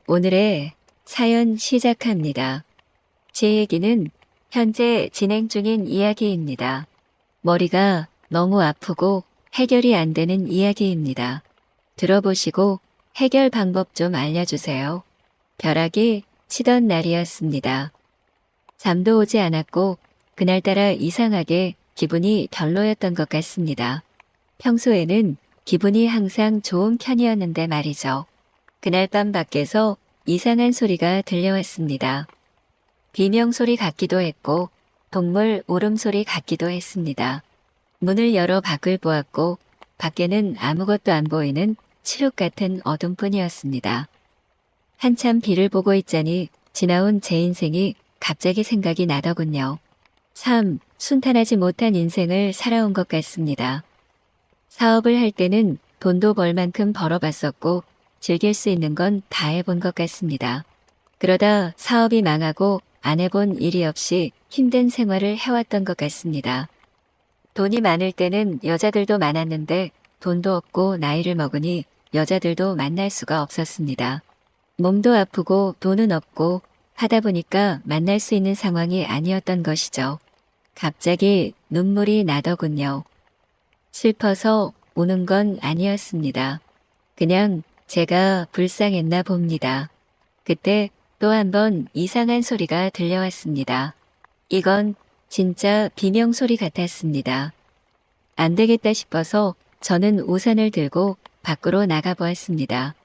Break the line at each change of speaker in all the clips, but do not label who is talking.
오늘의 사연 시작합니다. 제 얘기는 현재 진행 중인 이야기입니다. 머리가 너무 아프고 해결이 안 되는 이야기입니다. 들어보시고 해결 방법 좀 알려주세요. 벼락이 치던 날이었습니다. 잠도 오지 않았고 그날따라 이상하게 기분이 별로였던 것 같습니다. 평소에는 기분이 항상 좋은 편이었는데 말이죠. 그날 밤 밖에서 이상한 소리가 들려왔습니다. 비명소리 같기도 했고 동물 울음소리 같기도 했습니다. 문을 열어 밖을 보았고 밖에는 아무것도 안 보이는 칠흑 같은 어둠뿐이었습니다. 한참 비를 보고 있자니 지나온 제 인생이 갑자기 생각이 나더군요. 참 순탄하지 못한 인생을 살아온 것 같습니다. 사업을 할 때는 돈도 벌 만큼 벌어봤었고 즐길 수 있는 건 다 해본 것 같습니다. 그러다 사업이 망하고 안 해본 일이 없이 힘든 생활을 해왔던 것 같습니다. 돈이 많을 때는 여자들도 많았는데 돈도 없고 나이를 먹으니 여자들도 만날 수가 없었습니다. 몸도 아프고 돈은 없고 하다 보니까 만날 수 있는 상황이 아니었던 것이죠. 갑자기 눈물이 나더군요. 슬퍼서 우는 건 아니었습니다. 그냥 제가 불쌍했나 봅니다. 그때 또 한 번 이상한 소리가 들려왔습니다. 이건 진짜 비명소리 같았습니다. 안 되겠다 싶어서 저는 우산을 들고 밖으로 나가보았습니다.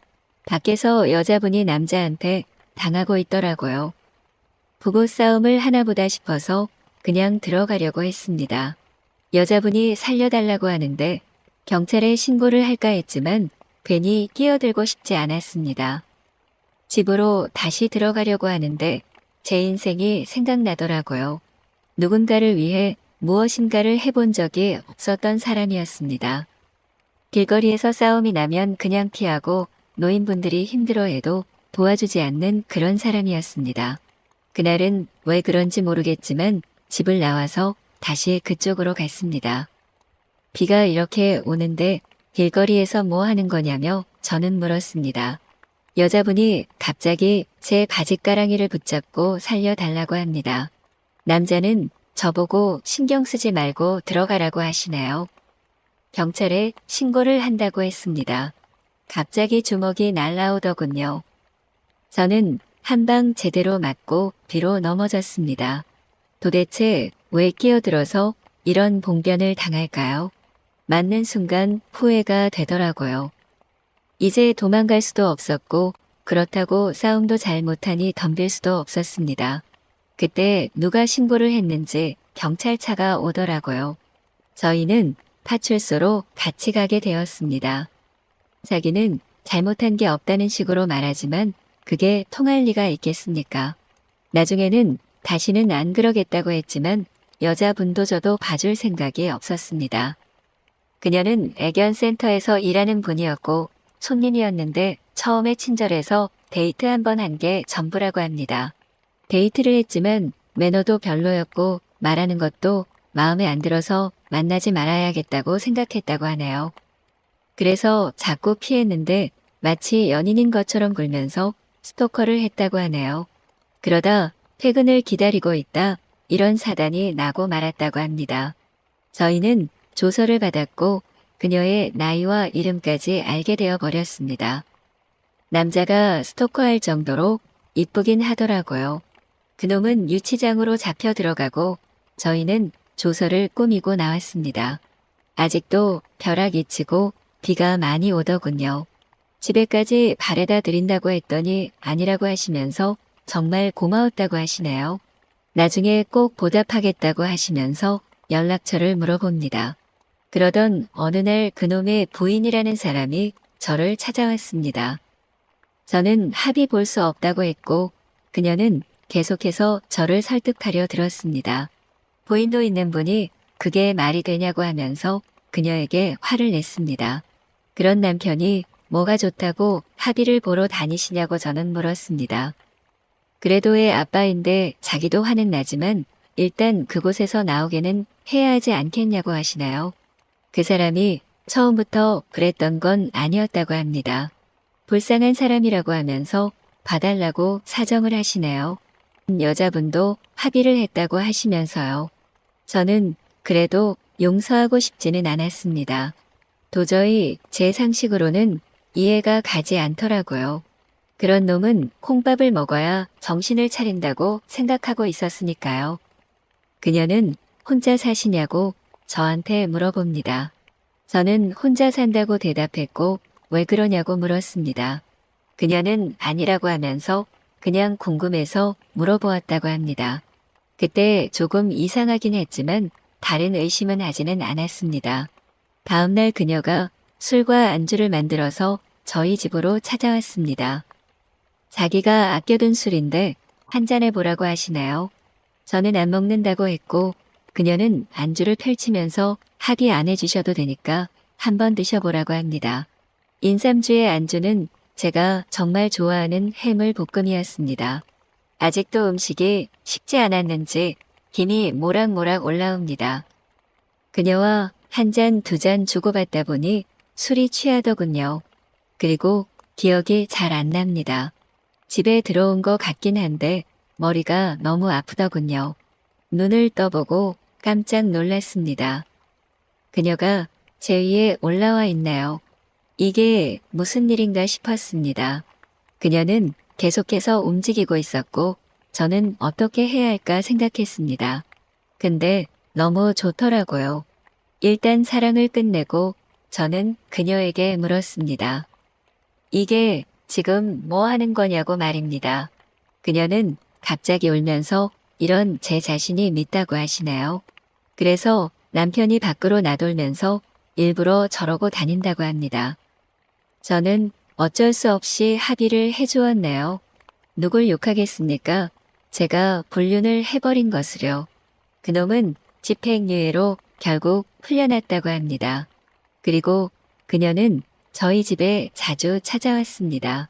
밖에서 여자분이 남자한테 당하고 있더라고요. 부부싸움을 하나보다 싶어서 그냥 들어가려고 했습니다. 여자분이 살려달라고 하는데 경찰에 신고를 할까 했지만 괜히 끼어들고 싶지 않았습니다. 집으로 다시 들어가려고 하는데 제 인생이 생각나더라고요. 누군가를 위해 무엇인가를 해본 적이 없었던 사람이었습니다. 길거리에서 싸움이 나면 그냥 피하고 노인분들이 힘들어해도 도와주지 않는 그런 사람이었습니다. 그날은 왜 그런지 모르겠지만 집을 나와서 다시 그쪽으로 갔습니다. 비가 이렇게 오는데 길거리에서 뭐 하는 거냐며 저는 물었습니다. 여자분이 갑자기 제 바짓가랑이를 붙잡고 살려달라고 합니다. 남자는 저보고 신경 쓰지 말고 들어가라고 하시네요. 경찰에 신고를 한다고 했습니다. 갑자기 주먹이 날라오더군요. 저는 한 방 제대로 맞고 뒤로 넘어졌습니다. 도대체 왜 끼어들어서 이런 봉변을 당할까요? 맞는 순간 후회가 되더라고요. 이제 도망갈 수도 없었고 그렇다고 싸움도 잘 못하니 덤빌 수도 없었습니다. 그때 누가 신고를 했는지 경찰차가 오더라고요. 저희는 파출소로 같이 가게 되었습니다. 자기는 잘못한 게 없다는 식으로 말하지만 그게 통할 리가 있겠습니까? 나중에는 다시는 안 그러겠다고 했지만 여자분도 저도 봐줄 생각이 없었습니다. 그녀는 애견센터에서 일하는 분이었고 손님이었는데 처음에 친절해서 데이트 한 번 한 게 전부라고 합니다. 데이트를 했지만 매너도 별로였고 말하는 것도 마음에 안 들어서 만나지 말아야겠다고 생각했다고 하네요. 그래서 자꾸 피했는데 마치 연인인 것처럼 굴면서 스토커를 했다고 하네요. 그러다 퇴근을 기다리고 있다 이런 사단이 나고 말았다고 합니다. 저희는 조서를 받았고 그녀의 나이와 이름까지 알게 되어 버렸습니다. 남자가 스토커할 정도로 이쁘긴 하더라고요. 그놈은 유치장으로 잡혀 들어가고 저희는 조서를 꾸미고 나왔습니다. 아직도 벼락이 치고 비가 많이 오더군요. 집에까지 바래다 드린다고 했더니 아니라고 하시면서 정말 고마웠다고 하시네요. 나중에 꼭 보답하겠다고 하시면서 연락처를 물어봅니다. 그러던 어느 날 그놈의 부인이라는 사람이 저를 찾아왔습니다. 저는 합의 볼 수 없다고 했고 그녀는 계속해서 저를 설득하려 들었습니다. 부인도 있는 분이 그게 말이 되냐고 하면서 그녀에게 화를 냈습니다. 그런 남편이 뭐가 좋다고 합의를 보러 다니시냐고 저는 물었습니다. 그래도 애 아빠인데 자기도 화는 나지만 일단 그곳에서 나오게는 해야 하지 않겠냐고 하시나요? 그 사람이 처음부터 그랬던 건 아니었다고 합니다. 불쌍한 사람이라고 하면서 봐달라고 사정을 하시네요. 여자분도 합의를 했다고 하시면서요. 저는 그래도 용서하고 싶지는 않았습니다. 도저히 제 상식으로는 이해가 가지 않더라고요. 그런 놈은 콩밥을 먹어야 정신을 차린다고 생각하고 있었으니까요. 그녀는 혼자 사시냐고 저한테 물어봅니다. 저는 혼자 산다고 대답했고 왜 그러냐고 물었습니다. 그녀는 아니라고 하면서 그냥 궁금해서 물어보았다고 합니다. 그때 조금 이상하긴 했지만 다른 의심은 하지는 않았습니다. 다음날 그녀가 술과 안주를 만들어서 저희 집으로 찾아왔습니다. 자기가 아껴둔 술인데 한 잔 해보라고 하시네요. 저는 안 먹는다고 했고 그녀는 안주를 펼치면서 합의 안 해주셔도 되니까 한번 드셔보라고 합니다. 인삼주의 안주는 제가 정말 좋아하는 해물 볶음이었습니다. 아직도 음식이 식지 않았는지 김이 모락모락 올라옵니다. 그녀와 한 잔, 두 잔 주고받다 보니 술이 취하더군요. 그리고 기억이 잘 안 납니다. 집에 들어온 것 같긴 한데 머리가 너무 아프더군요. 눈을 떠보고 깜짝 놀랐습니다. 그녀가 제 위에 올라와 있네요. 이게 무슨 일인가 싶었습니다. 그녀는 계속해서 움직이고 있었고 저는 어떻게 해야 할까 생각했습니다. 근데 너무 좋더라고요. 일단 사랑을 끝내고 저는 그녀에게 물었습니다. 이게 지금 뭐 하는 거냐고 말입니다. 그녀는 갑자기 울면서 이런 제 자신이 밉다고 하시네요. 그래서 남편이 밖으로 나돌면서 일부러 저러고 다닌다고 합니다. 저는 어쩔 수 없이 합의를 해주었네요. 누굴 욕하겠습니까? 제가 불륜을 해버린 것으려. 그놈은 집행유예로 결국 풀려났다고 합니다. 그리고 그녀는 저희 집에 자주 찾아왔습니다.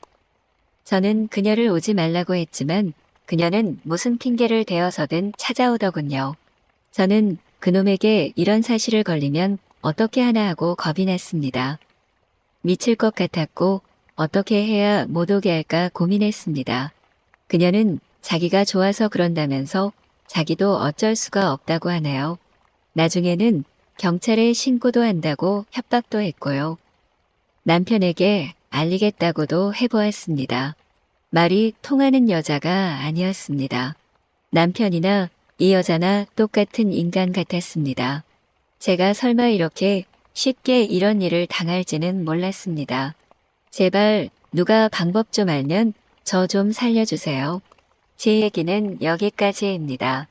저는 그녀를 오지 말라고 했지만 그녀는 무슨 핑계를 대어서든 찾아오더군요. 저는 그놈에게 이런 사실을 걸리면 어떻게 하나 하고 겁이 났습니다. 미칠 것 같았고 어떻게 해야 못 오게 할까 고민했습니다. 그녀는 자기가 좋아서 그런다면서 자기도 어쩔 수가 없다고 하네요. 나중에는 경찰에 신고도 한다고 협박도 했고요. 남편에게 알리겠다고도 해보았습니다. 말이 통하는 여자가 아니었습니다. 남편이나 이 여자나 똑같은 인간 같았습니다. 제가 설마 이렇게 쉽게 이런 일을 당할지는 몰랐습니다. 제발 누가 방법 좀 알면 저 좀 살려주세요. 제 얘기는 여기까지입니다.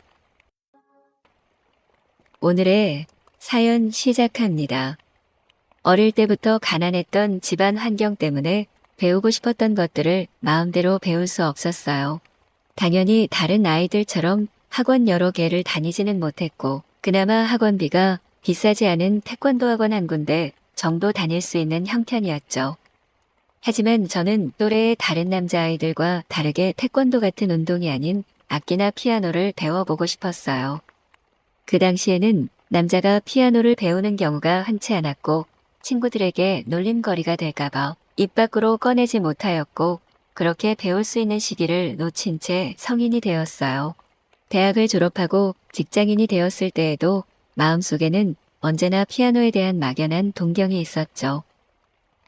오늘의 사연 시작합니다. 어릴 때부터 가난했던 집안 환경 때문에 배우고 싶었던 것들을 마음대로 배울 수 없었어요. 당연히 다른 아이들처럼 학원 여러 개를 다니지는 못했고 그나마 학원비가 비싸지 않은 태권도 학원 한 군데 정도 다닐 수 있는 형편이었죠. 하지만 저는 또래의 다른 남자아이들과 다르게 태권도 같은 운동이 아닌 악기나 피아노를 배워보고 싶었어요. 그 당시에는 남자가 피아노를 배우는 경우가 흔치 않았고 친구들에게 놀림거리가 될까봐 입 밖으로 꺼내지 못하였고 그렇게 배울 수 있는 시기를 놓친 채 성인이 되었어요. 대학을 졸업하고 직장인이 되었을 때에도 마음속에는 언제나 피아노에 대한 막연한 동경이 있었죠.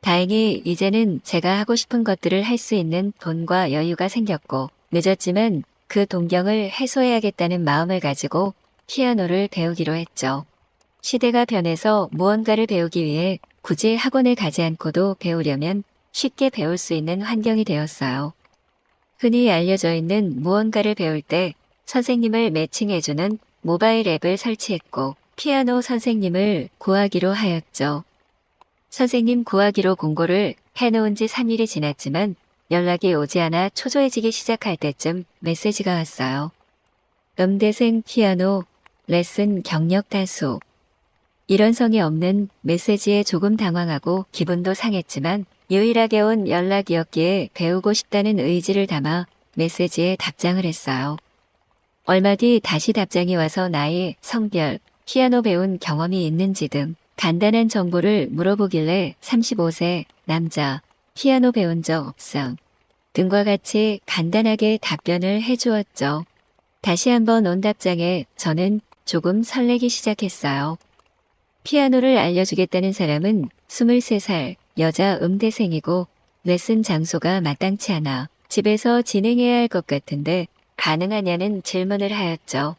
다행히 이제는 제가 하고 싶은 것들을 할 수 있는 돈과 여유가 생겼고 늦었지만 그 동경을 해소해야겠다는 마음을 가지고 피아노를 배우기로 했죠. 시대가 변해서 무언가를 배우기 위해 굳이 학원을 가지 않고도 배우려면 쉽게 배울 수 있는 환경이 되었어요. 흔히 알려져 있는 무언가를 배울 때 선생님을 매칭해주는 모바일 앱을 설치했고 피아노 선생님을 구하기로 하였죠. 선생님 구하기로 공고를 해놓은 지 3일이 지났지만 연락이 오지 않아 초조해지기 시작할 때쯤 메시지가 왔어요. 음대생 피아노 레슨 경력 다수. 이런 성이 없는 메시지에 조금 당황하고 기분도 상했지만 유일하게 온 연락이었기에 배우고 싶다는 의지를 담아 메시지에 답장을 했어요. 얼마 뒤 다시 답장이 와서 나이, 성별, 피아노 배운 경험이 있는지 등 간단한 정보를 물어보길래 35세, 남자, 피아노 배운 적 없음. 등과 같이 간단하게 답변을 해주었죠. 다시 한번 온 답장에 저는 조금 설레기 시작했어요. 피아노를 알려주겠다는 사람은 23살 여자 음대생이고 레슨 장소가 마땅치 않아 집에서 진행해야 할 것 같은데 가능하냐는 질문을 하였죠.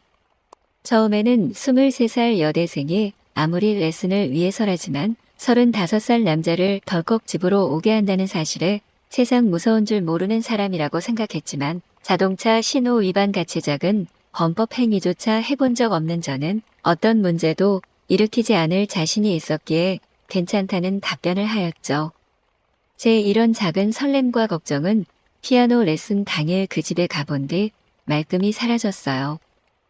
처음에는 23살 여대생이 아무리 레슨을 위해서라지만 35살 남자를 덜컥 집으로 오게 한다는 사실에 세상 무서운 줄 모르는 사람이라고 생각했지만 자동차 신호 위반 같이 작은 범법 행위조차 해본 적 없는 저는 어떤 문제도 일으키지 않을 자신이 있었기에 괜찮다는 답변을 하였죠. 제 이런 작은 설렘과 걱정은 피아노 레슨 당일 그 집에 가본 뒤 말끔히 사라졌어요.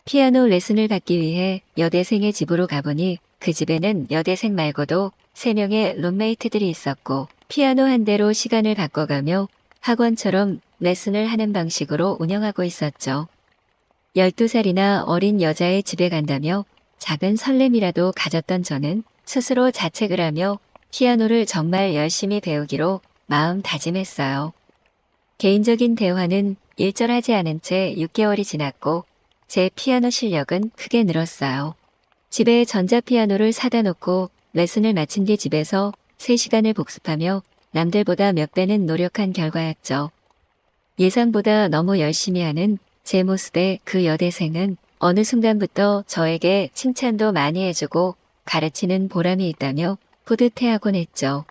피아노 레슨을 받기 위해 여대생의 집으로 가보니 그 집에는 여대생 말고도 3명의 룸메이트들이 있었고 피아노 한 대로 시간을 바꿔가며 학원처럼 레슨을 하는 방식으로 운영하고 있었죠. 12살이나 어린 여자의 집에 간다며 작은 설렘이라도 가졌던 저는 스스로 자책을 하며 피아노를 정말 열심히 배우기로 마음 다짐했어요. 개인적인 대화는 일절하지 않은 채 6개월이 지났고 제 피아노 실력은 크게 늘었어요. 집에 전자피아노를 사다 놓고 레슨을 마친 뒤 집에서 3시간을 복습하며 남들보다 몇 배는 노력한 결과였죠. 예상보다 너무 열심히 하는 제 모습에 그 여대생은 어느 순간부터 저에게 칭찬도 많이 해주고 가르치는 보람이 있다며 뿌듯해하곤 했죠.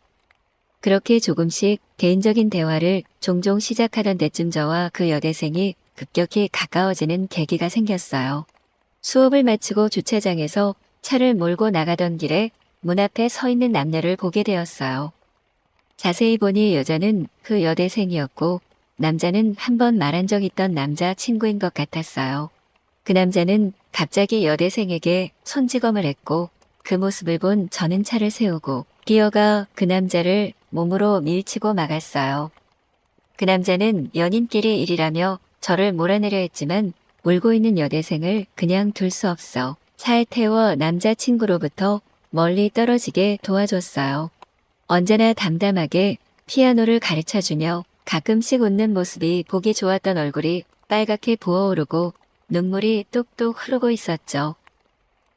그렇게 조금씩 개인적인 대화를 종종 시작하던 때쯤 저와 그 여대생이 급격히 가까워지는 계기가 생겼어요. 수업을 마치고 주차장에서 차를 몰고 나가던 길에 문 앞에 서 있는 남녀를 보게 되었어요. 자세히 보니 여자는 그 여대생이었고 남자는 한 번 말한 적 있던 남자 친구인 것 같았어요. 그 남자는 갑자기 여대생에게 손찌검을 했고 그 모습을 본 저는 차를 세우고 기어가 그 남자를 몸으로 밀치고 막았어요. 그 남자는 연인끼리 일이라며 저를 몰아내려 했지만 울고 있는 여대생을 그냥 둘 수 없어 차에 태워 남자친구로부터 멀리 떨어지게 도와줬어요. 언제나 담담하게 피아노를 가르쳐주며 가끔씩 웃는 모습이 보기 좋았던 얼굴이 빨갛게 부어오르고 눈물이 뚝뚝 흐르고 있었죠.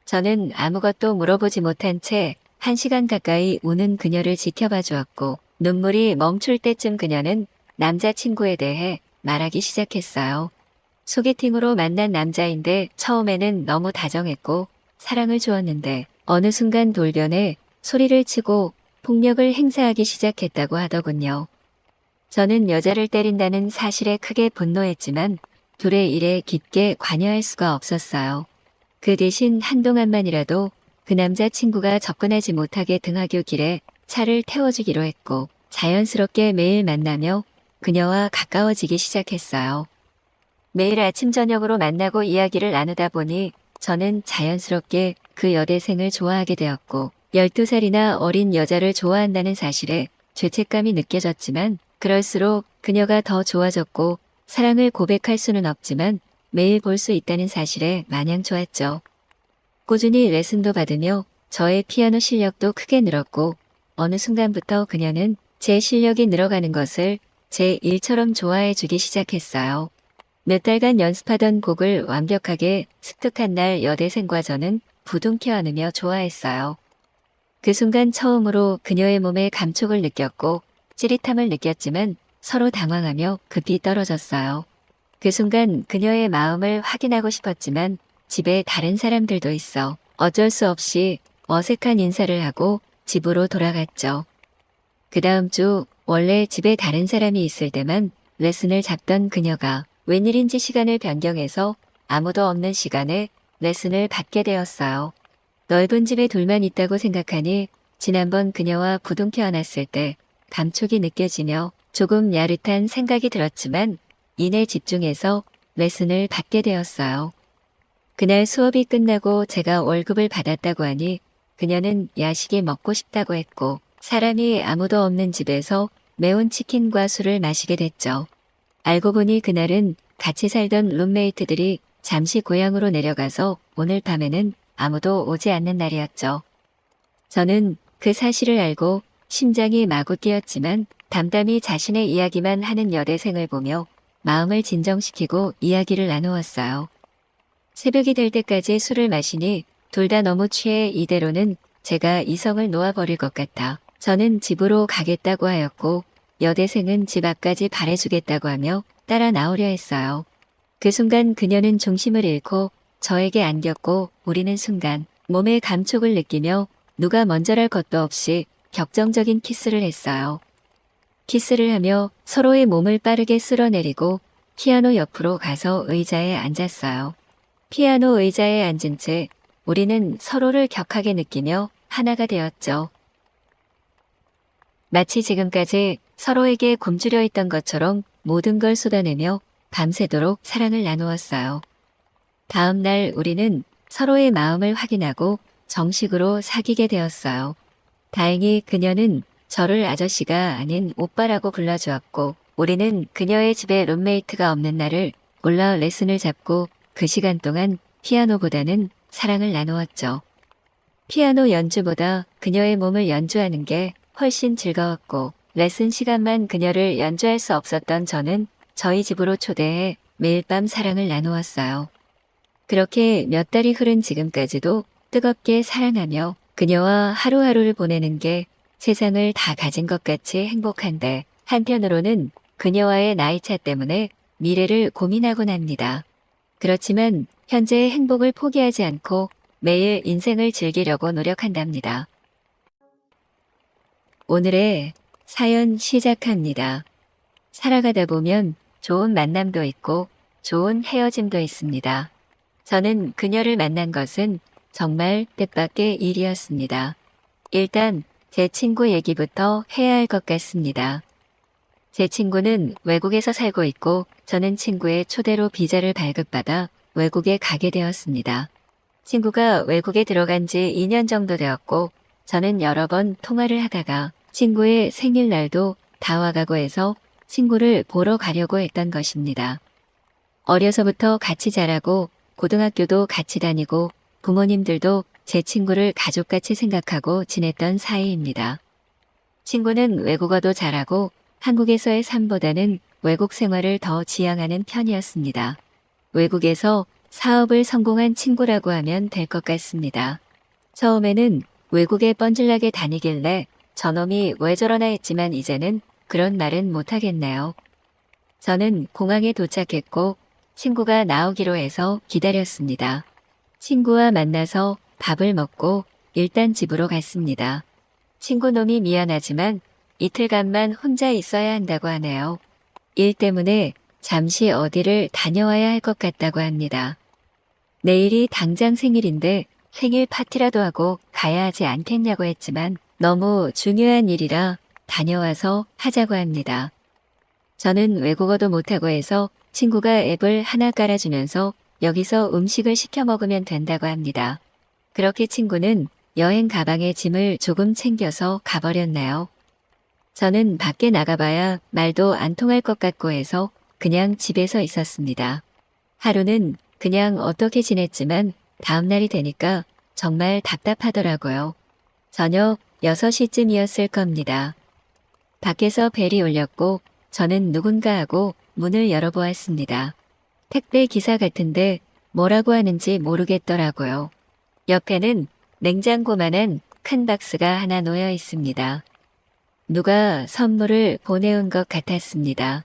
저는 아무것도 물어보지 못한 채 1시간 가까이 우는 그녀를 지켜봐 주었고 눈물이 멈출 때쯤 그녀는 남자친구에 대해 말하기 시작했어요. 소개팅으로 만난 남자인데 처음에는 너무 다정했고 사랑을 주었는데 어느 순간 돌변해 소리를 치고 폭력을 행사하기 시작했다고 하더군요. 저는 여자를 때린다는 사실에 크게 분노했지만 둘의 일에 깊게 관여할 수가 없었어요. 그 대신 한동안만이라도 그 남자친구가 접근하지 못하게 등하교 길에 차를 태워주기로 했고 자연스럽게 매일 만나며 그녀와 가까워지기 시작했어요. 매일 아침 저녁으로 만나고 이야기를 나누다 보니 저는 자연스럽게 그 여대생을 좋아하게 되었고 12살이나 어린 여자를 좋아한다는 사실에 죄책감이 느껴졌지만 그럴수록 그녀가 더 좋아졌고 사랑을 고백할 수는 없지만 매일 볼 수 있다는 사실에 마냥 좋았죠. 꾸준히 레슨도 받으며 저의 피아노 실력도 크게 늘었고 어느 순간부터 그녀는 제 실력이 늘어가는 것을 제 일처럼 좋아해 주기 시작했어요. 몇 달간 연습하던 곡을 완벽하게 습득한 날 여대생과 저는 부둥켜 안으며 좋아했어요. 그 순간 처음으로 그녀의 몸에 감촉을 느꼈고 찌릿함을 느꼈지만 서로 당황하며 급히 떨어졌어요. 그 순간 그녀의 마음을 확인하고 싶었지만 집에 다른 사람들도 있어 어쩔 수 없이 어색한 인사를 하고 집으로 돌아갔죠. 그 다음 주 원래 집에 다른 사람이 있을 때만 레슨을 잡던 그녀가 웬일인지 시간을 변경해서 아무도 없는 시간에 레슨을 받게 되었어요. 넓은 집에 둘만 있다고 생각하니 지난번 그녀와 부둥켜 안았을 때 감촉이 느껴지며 조금 야릇한 생각이 들었지만 이내 집중해서 레슨을 받게 되었어요. 그날 수업이 끝나고 제가 월급을 받았다고 하니 그녀는 야식이 먹고 싶다고 했고 사람이 아무도 없는 집에서 매운 치킨과 술을 마시게 됐죠. 알고 보니 그날은 같이 살던 룸메이트들이 잠시 고향으로 내려가서 오늘 밤에는 아무도 오지 않는 날이었죠. 저는 그 사실을 알고 심장이 마구 뛰었지만 담담히 자신의 이야기만 하는 여대생을 보며 마음을 진정시키고 이야기를 나누었어요. 새벽이 될 때까지 술을 마시니 둘 다 너무 취해 이대로는 제가 이성을 놓아버릴 것 같아 저는 집으로 가겠다고 하였고 여대생은 집 앞까지 바래주겠다고 하며 따라 나오려 했어요. 그 순간 그녀는 중심을 잃고 저에게 안겼고 우리는 순간 몸의 감촉을 느끼며 누가 먼저랄 것도 없이 격정적인 키스를 했어요. 키스를 하며 서로의 몸을 빠르게 쓸어내리고 피아노 옆으로 가서 의자에 앉았어요. 피아노 의자에 앉은 채 우리는 서로를 격하게 느끼며 하나가 되었죠. 마치 지금까지 서로에게 굶주려 있던 것처럼 모든 걸 쏟아내며 밤새도록 사랑을 나누었어요. 다음 날 우리는 서로의 마음을 확인하고 정식으로 사귀게 되었어요. 다행히 그녀는 저를 아저씨가 아닌 오빠라고 불러주었고 우리는 그녀의 집에 룸메이트가 없는 날을 올라 레슨을 잡고 그 시간 동안 피아노보다는 사랑을 나누었죠. 피아노 연주보다 그녀의 몸을 연주하는 게 훨씬 즐거웠고 레슨 시간만 그녀를 연주할 수 없었던 저는 저희 집으로 초대해 매일 밤 사랑을 나누었어요. 그렇게 몇 달이 흐른 지금까지도 뜨겁게 사랑하며 그녀와 하루하루를 보내는 게 세상을 다 가진 것 같이 행복한데 한편으로는 그녀와의 나이차 때문에 미래를 고민하곤 합니다. 그렇지만 현재의 행복을 포기하지 않고 매일 인생을 즐기려고 노력한답니다. 오늘의 사연 시작합니다. 살아가다 보면 좋은 만남도 있고 좋은 헤어짐도 있습니다. 저는 그녀를 만난 것은 정말 뜻밖의 일이었습니다. 일단 제 친구 얘기부터 해야 할 것 같습니다. 제 친구는 외국에서 살고 있고 저는 친구의 초대로 비자를 발급받아 외국에 가게 되었습니다. 친구가 외국에 들어간 지 2년 정도 되었고 저는 여러 번 통화를 하다가 친구의 생일날도 다와가고 해서 친구를 보러 가려고 했던 것입니다. 어려서부터 같이 자라고 고등학교도 같이 다니고 부모님들도 제 친구를 가족같이 생각하고 지냈던 사이입니다. 친구는 외국어도 잘하고 한국에서의 삶보다는 외국 생활을 더 지향하는 편이었습니다. 외국에서 사업을 성공한 친구라고 하면 될 것 같습니다. 처음에는 외국에 뻔질나게 다니길래 저놈이 왜 저러나 했지만 이제는 그런 말은 못하겠네요. 저는 공항에 도착했고 친구가 나오기로 해서 기다렸습니다. 친구와 만나서 밥을 먹고 일단 집으로 갔습니다. 친구 놈이 미안하지만 이틀간만 혼자 있어야 한다고 하네요. 일 때문에 잠시 어디를 다녀와야 할 것 같다고 합니다. 내일이 당장 생일인데 생일 파티라도 하고 가야 하지 않겠냐고 했지만 너무 중요한 일이라 다녀와서 하자고 합니다. 저는 외국어도 못하고 해서 친구가 앱을 하나 깔아주면서 여기서 음식을 시켜 먹으면 된다고 합니다. 그렇게 친구는 여행 가방에 짐을 조금 챙겨서 가버렸나요? 저는 밖에 나가봐야 말도 안 통할 것 같고 해서 그냥 집에서 있었습니다. 하루는 그냥 어떻게 지냈지만 다음 날이 되니까 정말 답답하더라고요. 저녁 6시쯤이었을 겁니다. 밖에서 벨이 울렸고 저는 누군가 하고 문을 열어보았습니다. 택배 기사 같은데 뭐라고 하는지 모르겠더라고요. 옆에는 냉장고만한 큰 박스가 하나 놓여 있습니다. 누가 선물을 보내온 것 같았습니다.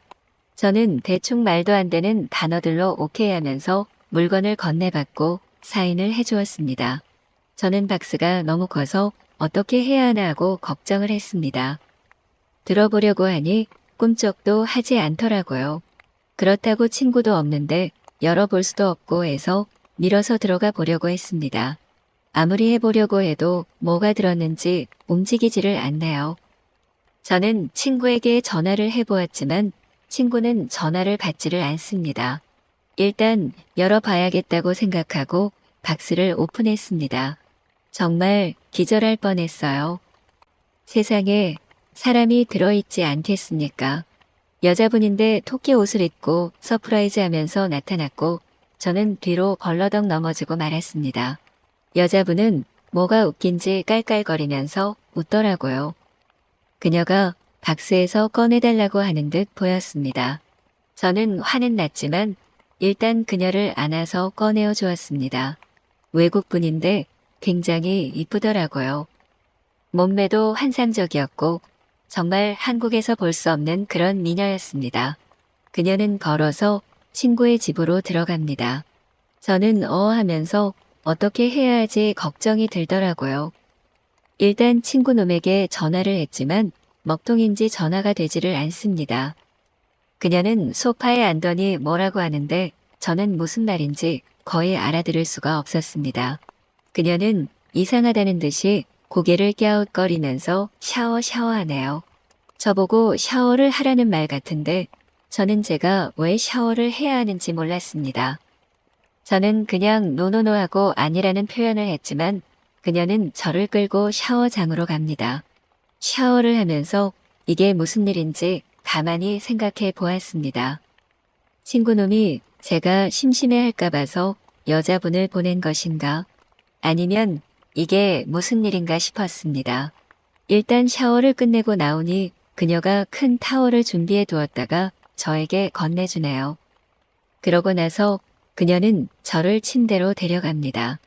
저는 대충 말도 안 되는 단어들로 오케이 하면서 물건을 건네받고 사인을 해주었습니다. 저는 박스가 너무 커서 어떻게 해야 하나 하고 걱정을 했습니다. 들어보려고 하니 꿈쩍도 하지 않더라고요. 그렇다고 친구도 없는데 열어볼 수도 없고 해서 밀어서 들어가 보려고 했습니다. 아무리 해보려고 해도 뭐가 들었는지 움직이지를 않네요. 저는 친구에게 전화를 해보았지만 친구는 전화를 받지를 않습니다. 일단 열어봐야겠다고 생각하고 박스를 오픈했습니다. 정말 기절할 뻔했어요. 세상에 사람이 들어있지 않겠습니까? 여자분인데 토끼 옷을 입고 서프라이즈 하면서 나타났고 저는 뒤로 벌러덩 넘어지고 말았습니다. 여자분은 뭐가 웃긴지 깔깔거리면서 웃더라고요. 그녀가 박스에서 꺼내달라고 하는 듯 보였습니다. 저는 화는 났지만 일단 그녀를 안아서 꺼내어 주었습니다. 외국분인데 굉장히 이쁘더라고요. 몸매도 환상적이었고 정말 한국에서 볼 수 없는 그런 미녀였습니다. 그녀는 걸어서 친구의 집으로 들어갑니다. 저는 하면서 어떻게 해야 할지 걱정이 들더라고요. 일단 친구놈에게 전화를 했지만 먹통인지 전화가 되지를 않습니다. 그녀는 소파에 앉더니 뭐라고 하는데 저는 무슨 말인지 거의 알아들을 수가 없었습니다. 그녀는 이상하다는 듯이 고개를 갸웃거리면서 샤워하네요. 저보고 샤워를 하라는 말 같은데 저는 제가 왜 샤워를 해야 하는지 몰랐습니다. 저는 그냥 노노노 하고 아니라는 표현을 했지만 그녀는 저를 끌고 샤워장으로 갑니다. 샤워를 하면서 이게 무슨 일인지 가만히 생각해 보았습니다. 친구놈이 제가 심심해할까 봐서 여자분을 보낸 것인가? 아니면 이게 무슨 일인가 싶었습니다. 일단 샤워를 끝내고 나오니 그녀가 큰 타월을 준비해 두었다가 저에게 건네주네요. 그러고 나서 그녀는 저를 침대로 데려갑니다.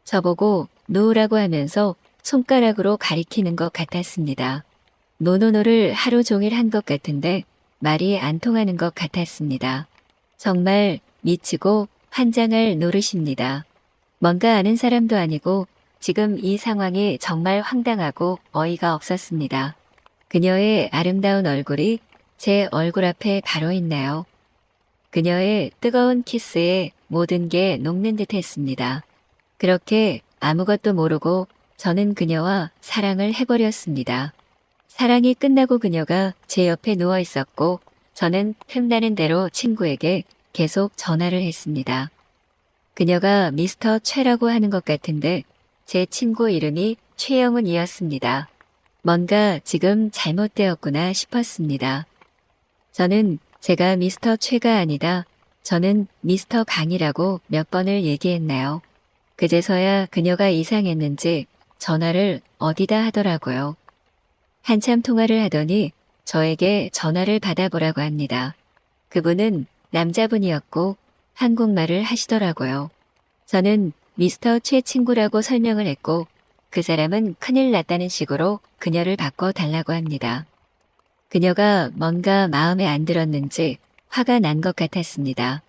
저보고 누우라고 하면서 손가락으로 가리키는 것 같았습니다. 노노노를 하루 종일 한 것 같은데 말이 안 통하는 것 같았습니다. 정말 미치고 환장할 노릇입니다. 뭔가 아는 사람도 아니고 지금 이 상황이 정말 황당하고 어이가 없었습니다. 그녀의 아름다운 얼굴이 제 얼굴 앞에 바로 있네요. 그녀의 뜨거운 키스에 모든 게 녹는 듯 했습니다. 그렇게 아무것도 모르고 저는 그녀와 사랑을 해버렸습니다. 사랑이 끝나고 그녀가 제 옆에 누워 있었고 저는 틈나는 대로 친구에게 계속 전화를 했습니다. 그녀가 미스터 최라고 하는 것 같은데 제 친구 이름이 최영훈이었습니다. 뭔가 지금 잘못되었구나 싶었습니다. 저는 제가 미스터 최가 아니다. 저는 미스터 강이라고 몇 번을 얘기했나요? 그제서야 그녀가 이상했는지 전화를 어디다 하더라고요. 한참 통화를 하더니 저에게 전화를 받아보라고 합니다. 그분은 남자분이었고 한국말을 하시더라고요. 저는 미스터 최 친구라고 설명을 했고 그 사람은 큰일 났다는 식으로 그녀를 바꿔달라고 합니다. 그녀가 뭔가 마음에 안 들었는지 화가 난 것 같았습니다.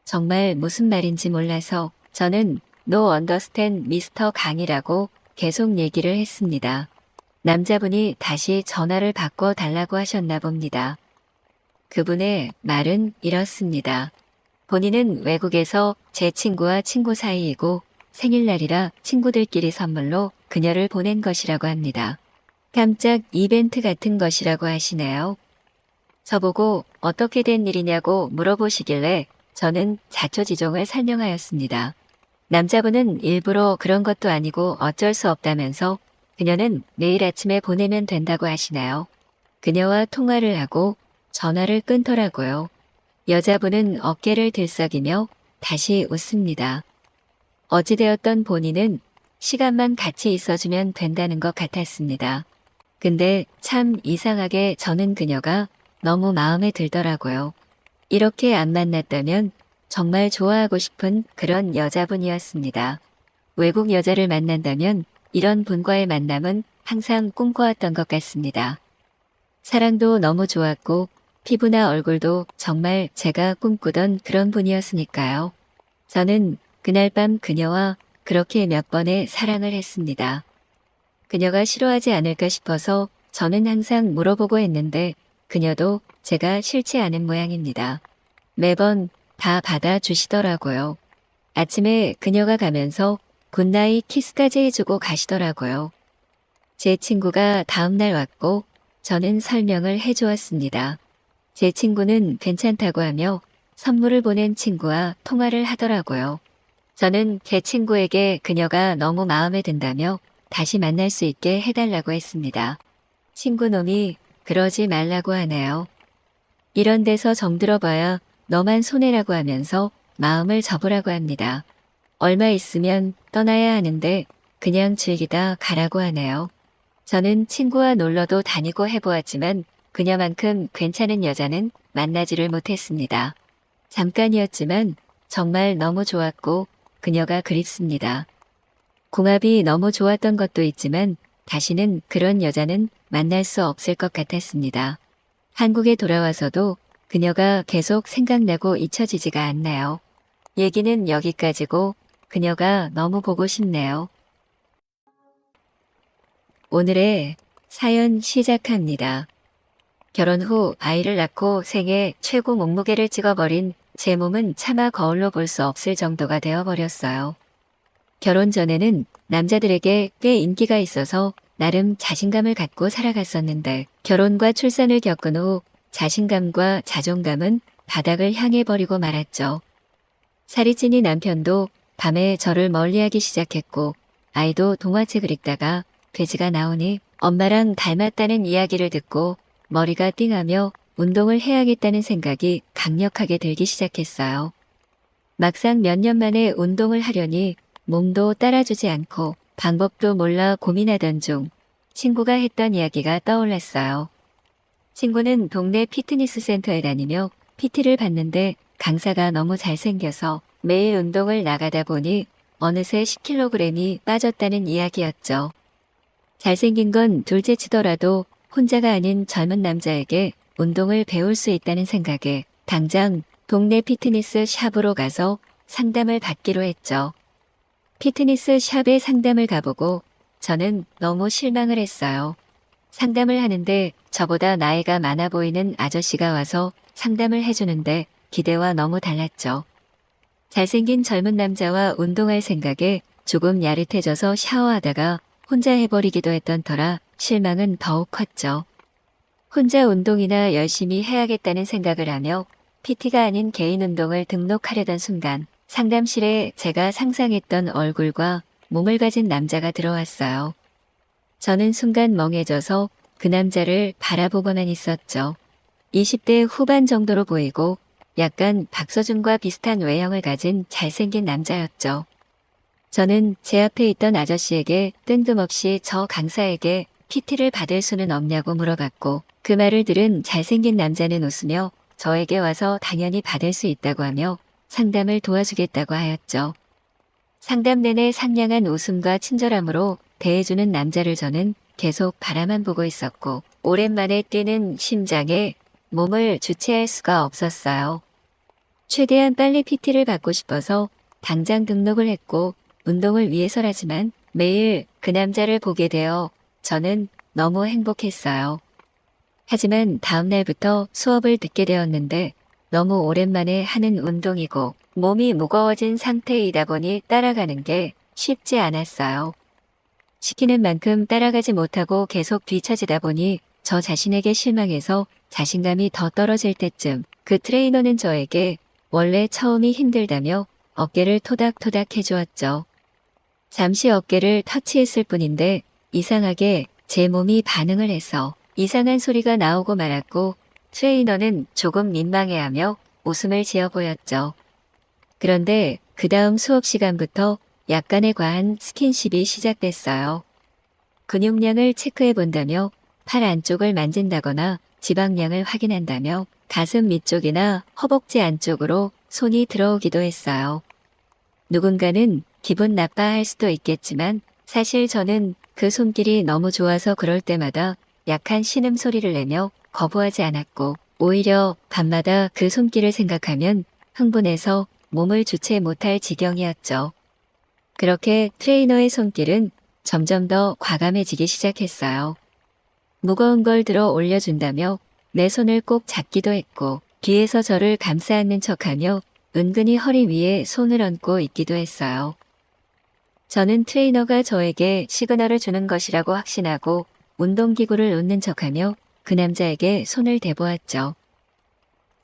정말 무슨 말인지 몰라서 저는 No understand 미스터 강이라고 계속 얘기를 했습니다. 남자분이 다시 전화를 바꿔달라고 하셨나 봅니다. 그분의 말은 이렇습니다. 본인은 외국에서 제 친구와 친구 사이이고 생일날이라 친구들끼리 선물로 그녀를 보낸 것이라고 합니다. 깜짝 이벤트 같은 것이라고 하시네요. 저보고 어떻게 된 일이냐고 물어보시길래 저는 자초지종을 설명하였습니다. 남자분은 일부러 그런 것도 아니고 어쩔 수 없다면서 그녀는 내일 아침에 보내면 된다고 하시나요? 그녀와 통화를 하고 전화를 끊더라고요. 여자분은 어깨를 들썩이며 다시 웃습니다. 어찌되었던 본인은 시간만 같이 있어주면 된다는 것 같았습니다. 근데 참 이상하게 저는 그녀가 너무 마음에 들더라고요. 이렇게 안 만났다면 정말 좋아하고 싶은 그런 여자분이었습니다. 외국 여자를 만난다면 이런 분과의 만남은 항상 꿈꿔왔던 것 같습니다. 사랑도 너무 좋았고 피부나 얼굴도 정말 제가 꿈꾸던 그런 분이었으니까요. 저는 그날 밤 그녀와 그렇게 몇 번의 사랑을 했습니다. 그녀가 싫어하지 않을까 싶어서 저는 항상 물어보고 했는데 그녀도 제가 싫지 않은 모양입니다. 매번 다 받아주시더라고요. 아침에 그녀가 가면서 굿나잇 키스까지 해주고 가시더라고요. 제 친구가 다음날 왔고 저는 설명을 해주었습니다. 제 친구는 괜찮다고 하며 선물을 보낸 친구와 통화를 하더라고요. 저는 제 친구에게 그녀가 너무 마음에 든다며 다시 만날 수 있게 해달라고 했습니다. 친구놈이 그러지 말라고 하네요. 이런 데서 정들어봐야 너만 손해라고 하면서 마음을 접으라고 합니다. 얼마 있으면 떠나야 하는데 그냥 즐기다 가라고 하네요. 저는 친구와 놀러도 다니고 해보았지만 그녀만큼 괜찮은 여자는 만나지를 못했습니다. 잠깐이었지만 정말 너무 좋았고 그녀가 그립습니다. 궁합이 너무 좋았던 것도 있지만 다시는 그런 여자는 만날 수 없을 것 같았습니다. 한국에 돌아와서도 그녀가 계속 생각나고 잊혀지지가 않나요? 얘기는 여기까지고 그녀가 너무 보고 싶네요. 오늘의 사연 시작합니다. 결혼 후 아이를 낳고 생애 최고 몸무게를 찍어버린 제 몸은 차마 거울로 볼 수 없을 정도가 되어버렸어요. 결혼 전에는 남자들에게 꽤 인기가 있어서 나름 자신감을 갖고 살아갔었는데 결혼과 출산을 겪은 후 자신감과 자존감은 바닥을 향해 버리고 말았죠. 살이 찌니 남편도 밤에 저를 멀리하기 시작했고 아이도 동화책을 읽다가 돼지가 나오니 엄마랑 닮았다는 이야기를 듣고 머리가 띵하며 운동을 해야겠다는 생각이 강력하게 들기 시작했어요. 막상 몇 년 만에 운동을 하려니 몸도 따라주지 않고 방법도 몰라 고민하던 중 친구가 했던 이야기가 떠올랐어요. 친구는 동네 피트니스 센터에 다니며 PT를 받는데 강사가 너무 잘생겨서 매일 운동을 나가다 보니 어느새 10kg이 빠졌다는 이야기였죠. 잘생긴 건 둘째치더라도 혼자가 아닌 젊은 남자에게 운동을 배울 수 있다는 생각에 당장 동네 피트니스 샵으로 가서 상담을 받기로 했죠. 피트니스 샵에 상담을 가보고 저는 너무 실망을 했어요. 상담을 하는데 저보다 나이가 많아 보이는 아저씨가 와서 상담을 해주는데 기대와 너무 달랐죠. 잘생긴 젊은 남자와 운동할 생각에 조금 야릇해져서 샤워하다가 혼자 해버리기도 했던 터라 실망은 더욱 컸죠. 혼자 운동이나 열심히 해야겠다는 생각을 하며 PT가 아닌 개인 운동을 등록하려던 순간 상담실에 제가 상상했던 얼굴과 몸을 가진 남자가 들어왔어요. 저는 순간 멍해져서 그 남자를 바라보고만 있었죠. 20대 후반 정도로 보이고 약간 박서준과 비슷한 외형을 가진 잘생긴 남자였죠. 저는 제 앞에 있던 아저씨에게 뜬금없이 저 강사에게 PT를 받을 수는 없냐고 물어봤고 그 말을 들은 잘생긴 남자는 웃으며 저에게 와서 당연히 받을 수 있다고 하며 상담을 도와주겠다고 하였죠. 상담 내내 상냥한 웃음과 친절함으로 대해주는 남자를 저는 계속 바라만 보고 있었고 오랜만에 뛰는 심장에 몸을 주체할 수가 없었어요. 최대한 빨리 PT를 받고 싶어서 당장 등록을 했고 운동을 위해서라지만 매일 그 남자를 보게 되어 저는 너무 행복했어요. 하지만 다음 날부터 수업을 듣게 되었는데 너무 오랜만에 하는 운동이고 몸이 무거워진 상태이다 보니 따라가는 게 쉽지 않았어요. 시키는 만큼 따라가지 못하고 계속 뒤처지다 보니 저 자신에게 실망해서 자신감이 더 떨어질 때쯤 그 트레이너는 저에게 원래 처음이 힘들다며 어깨를 토닥토닥 해주었죠. 잠시 어깨를 터치했을 뿐인데 이상하게 제 몸이 반응을 해서 이상한 소리가 나오고 말았고 트레이너는 조금 민망해하며 웃음을 지어 보였죠. 그런데 그 다음 수업 시간부터 약간의 과한 스킨십이 시작됐어요. 근육량을 체크해 본다며 팔 안쪽을 만진다거나 지방량을 확인한다며 가슴 밑쪽이나 허벅지 안쪽으로 손이 들어오기도 했어요. 누군가는 기분 나빠할 수도 있겠지만 사실 저는 그 손길이 너무 좋아서 그럴 때마다 약한 신음소리를 내며 거부하지 않았고 오히려 밤마다 그 손길을 생각하면 흥분해서 몸을 주체 못할 지경이었죠. 그렇게 트레이너의 손길은 점점 더 과감해지기 시작했어요. 무거운 걸 들어 올려준다며 내 손을 꼭 잡기도 했고 뒤에서 저를 감싸 안는 척하며 은근히 허리 위에 손을 얹고 있기도 했어요. 저는 트레이너가 저에게 시그널을 주는 것이라고 확신하고 운동기구를 놓는 척하며 그 남자에게 손을 대보았죠.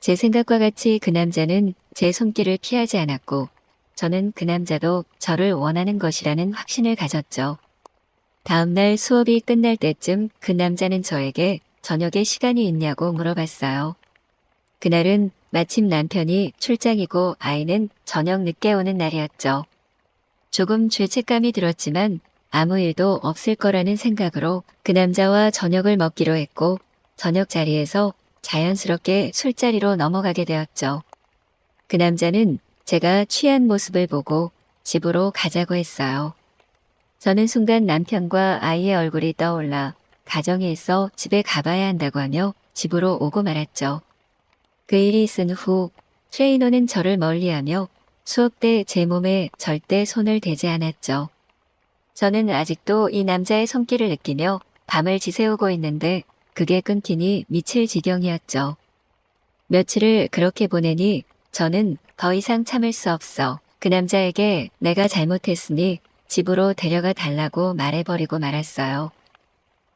제 생각과 같이 그 남자는 제 손길을 피하지 않았고 저는 그 남자도 저를 원하는 것이라는 확신을 가졌죠. 다음날 수업이 끝날 때쯤 그 남자는 저에게 저녁에 시간이 있냐고 물어봤어요. 그날은 마침 남편이 출장이고 아이는 저녁 늦게 오는 날이었죠. 조금 죄책감이 들었지만 아무 일도 없을 거라는 생각으로 그 남자와 저녁을 먹기로 했고 저녁 자리에서 자연스럽게 술자리로 넘어가게 되었죠. 그 남자는 제가 취한 모습을 보고 집으로 가자고 했어요. 저는 순간 남편과 아이의 얼굴이 떠올라 가정에 있어 집에 가봐야 한다고 하며 집으로 오고 말았죠. 그 일이 있은 후 트레이너는 저를 멀리하며 수업 때 제 몸에 절대 손을 대지 않았죠. 저는 아직도 이 남자의 손길을 느끼며 밤을 지새우고 있는데 그게 끊기니 미칠 지경이었죠. 며칠을 그렇게 보내니 저는 더 이상 참을 수 없어 그 남자에게 내가 잘못했으니 집으로 데려가 달라고 말해버리고 말았어요.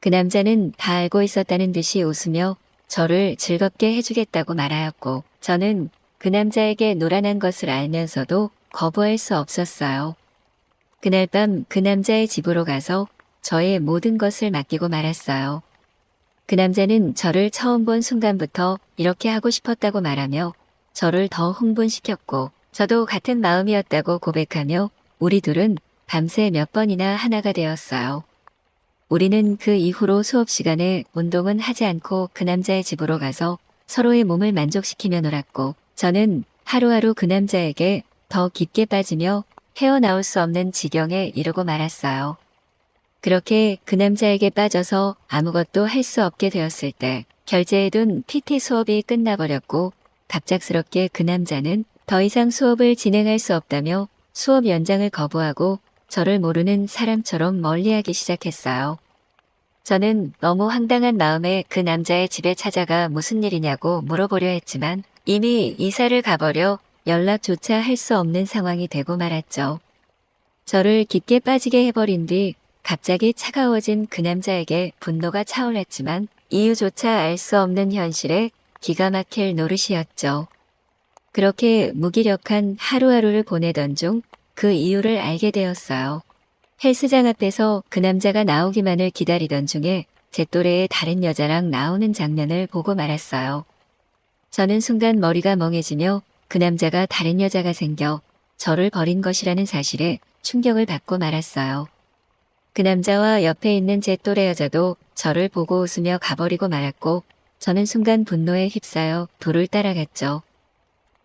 그 남자는 다 알고 있었다는 듯이 웃으며 저를 즐겁게 해주겠다고 말하였고 저는 그 남자에게 노란한 것을 알면서도 거부할 수 없었어요. 그날 밤 그 남자의 집으로 가서 저의 모든 것을 맡기고 말았어요. 그 남자는 저를 처음 본 순간부터 이렇게 하고 싶었다고 말하며 저를 더 흥분시켰고 저도 같은 마음이었다고 고백하며 우리 둘은 밤새 몇 번이나 하나가 되었어요. 우리는 그 이후로 수업 시간에 운동은 하지 않고 그 남자의 집으로 가서 서로의 몸을 만족시키며 놀았고 저는 하루하루 그 남자에게 더 깊게 빠지며 헤어나올 수 없는 지경에 이르고 말았어요. 그렇게 그 남자에게 빠져서 아무것도 할 수 없게 되었을 때 결제해둔 PT 수업이 끝나버렸고 갑작스럽게 그 남자는 더 이상 수업을 진행할 수 없다며 수업 연장을 거부하고 저를 모르는 사람처럼 멀리하기 시작했어요. 저는 너무 황당한 마음에 그 남자의 집에 찾아가 무슨 일이냐고 물어보려 했지만 이미 이사를 가버려 연락조차 할 수 없는 상황이 되고 말았죠. 저를 깊게 빠지게 해버린 뒤 갑자기 차가워진 그 남자에게 분노가 차올랐지만 이유조차 알 수 없는 현실에 기가 막힐 노릇이었죠. 그렇게 무기력한 하루하루를 보내던 중 그 이유를 알게 되었어요. 헬스장 앞에서 그 남자가 나오기만을 기다리던 중에 제 또래의 다른 여자랑 나오는 장면을 보고 말았어요. 저는 순간 머리가 멍해지며 그 남자가 다른 여자가 생겨 저를 버린 것이라는 사실에 충격을 받고 말았어요. 그 남자와 옆에 있는 제 또래 여자도 저를 보고 웃으며 가버리고 말았고 저는 순간 분노에 휩싸여 돌을 따라갔죠.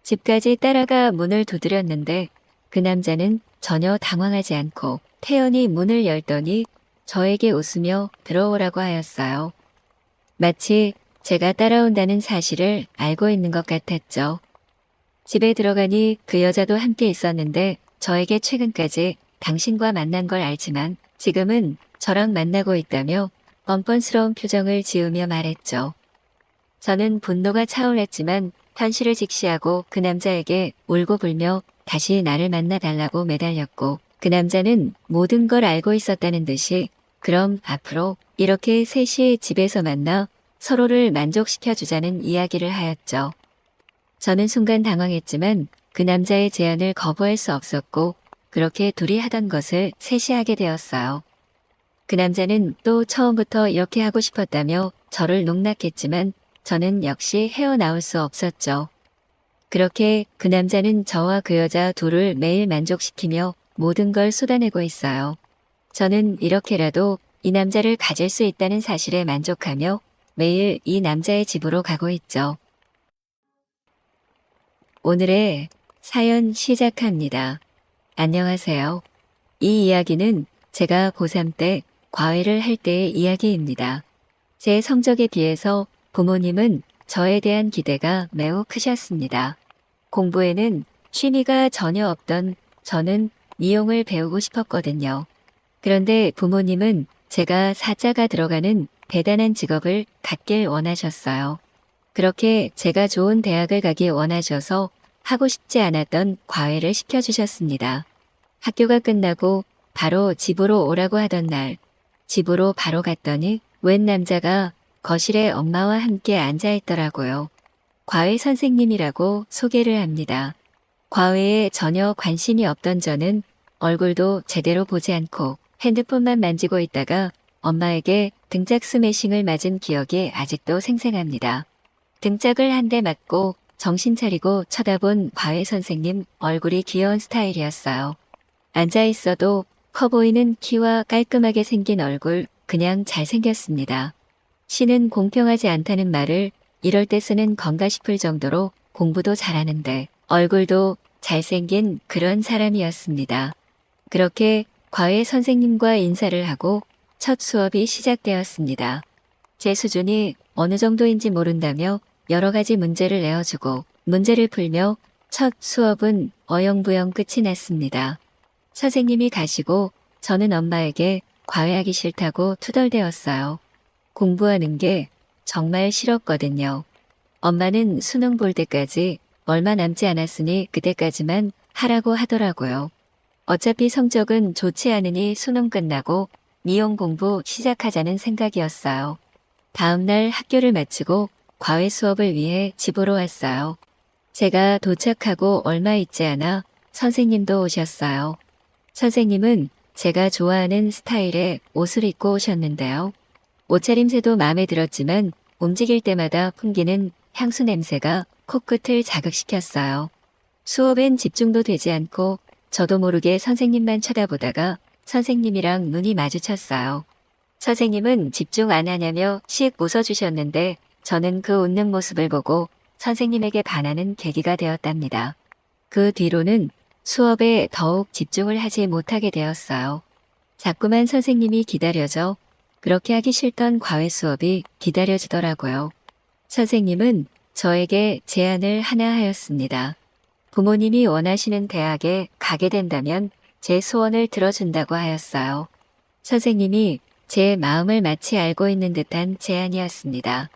집까지 따라가 문을 두드렸는데 그 남자는 전혀 당황하지 않고 태연히 문을 열더니 저에게 웃으며 들어오라고 하였어요. 마치 제가 따라온다는 사실을 알고 있는 것 같았죠. 집에 들어가니 그 여자도 함께 있었는데 저에게 최근까지 당신과 만난 걸 알지만 지금은 저랑 만나고 있다며 뻔뻔스러운 표정을 지으며 말했죠. 저는 분노가 차올랐지만 현실을 직시하고 그 남자에게 울고 불며 다시 나를 만나달라고 매달렸고 그 남자는 모든 걸 알고 있었다는 듯이 그럼 앞으로 이렇게 셋이 집에서 만나 서로를 만족시켜주자는 이야기를 하였죠. 저는 순간 당황했지만 그 남자의 제안을 거부할 수 없었고 그렇게 둘이 하던 것을 셋이 하게 되었어요. 그 남자는 또 처음부터 이렇게 하고 싶었다며 저를 농락했지만 저는 역시 헤어나올 수 없었죠. 그렇게 그 남자는 저와 그 여자 둘을 매일 만족시키며 모든 걸 쏟아내고 있어요. 저는 이렇게라도 이 남자를 가질 수 있다는 사실에 만족하며 매일 이 남자의 집으로 가고 있죠. 오늘의 사연 시작합니다. 안녕하세요. 이 이야기는 제가 고3 때 과외를 할 때의 이야기입니다. 제 성적에 비해서 부모님은 저에 대한 기대가 매우 크셨습니다. 공부에는 취미가 전혀 없던 저는 미용을 배우고 싶었거든요. 그런데 부모님은 제가 사자가 들어가는 대단한 직업을 갖길 원하셨어요. 그렇게 제가 좋은 대학을 가기 원하셔서 하고 싶지 않았던 과외를 시켜주셨습니다. 학교가 끝나고 바로 집으로 오라고 하던 날, 집으로 바로 갔더니 웬 남자가 거실에 엄마와 함께 앉아있더라고요. 과외 선생님이라고 소개를 합니다. 과외에 전혀 관심이 없던 저는 얼굴도 제대로 보지 않고 핸드폰만 만지고 있다가 엄마에게 등짝 스매싱을 맞은 기억이 아직도 생생합니다. 등짝을 한 대 맞고 정신 차리고 쳐다본 과외 선생님 얼굴이 귀여운 스타일이었어요. 앉아있어도 커 보이는 키와 깔끔하게 생긴 얼굴 그냥 잘생겼습니다. 시는 공평하지 않다는 말을 이럴 때 쓰는 건가 싶을 정도로 공부도 잘하는데 얼굴도 잘생긴 그런 사람이었습니다. 그렇게 과외 선생님과 인사를 하고 첫 수업이 시작되었습니다. 제 수준이 어느 정도인지 모른다며 여러 가지 문제를 내어주고 문제를 풀며 첫 수업은 어영부영 끝이 났습니다. 선생님이 가시고 저는 엄마에게 과외하기 싫다고 투덜대었어요. 공부하는 게 정말 싫었거든요. 엄마는 수능 볼 때까지 얼마 남지 않았으니 그때까지만 하라고 하더라고요. 어차피 성적은 좋지 않으니 수능 끝나고 미용 공부 시작하자는 생각이었어요. 다음 날 학교를 마치고 과외 수업을 위해 집으로 왔어요. 제가 도착하고 얼마 있지 않아 선생님도 오셨어요. 선생님은 제가 좋아하는 스타일의 옷을 입고 오셨는데요. 옷차림새도 마음에 들었지만 움직일 때마다 풍기는 향수 냄새가 코끝을 자극시켰어요. 수업엔 집중도 되지 않고 저도 모르게 선생님만 쳐다보다가 선생님이랑 눈이 마주쳤어요. 선생님은 집중 안 하냐며 씩 웃어주셨는데 저는 그 웃는 모습을 보고 선생님에게 반하는 계기가 되었답니다. 그 뒤로는 수업에 더욱 집중을 하지 못하게 되었어요. 자꾸만 선생님이 기다려져 그렇게 하기 싫던 과외 수업이 기다려지더라고요. 선생님은 저에게 제안을 하나 하였습니다. 부모님이 원하시는 대학에 가게 된다면 제 소원을 들어준다고 하였어요. 선생님이 제 마음을 마치 알고 있는 듯한 제안이었습니다.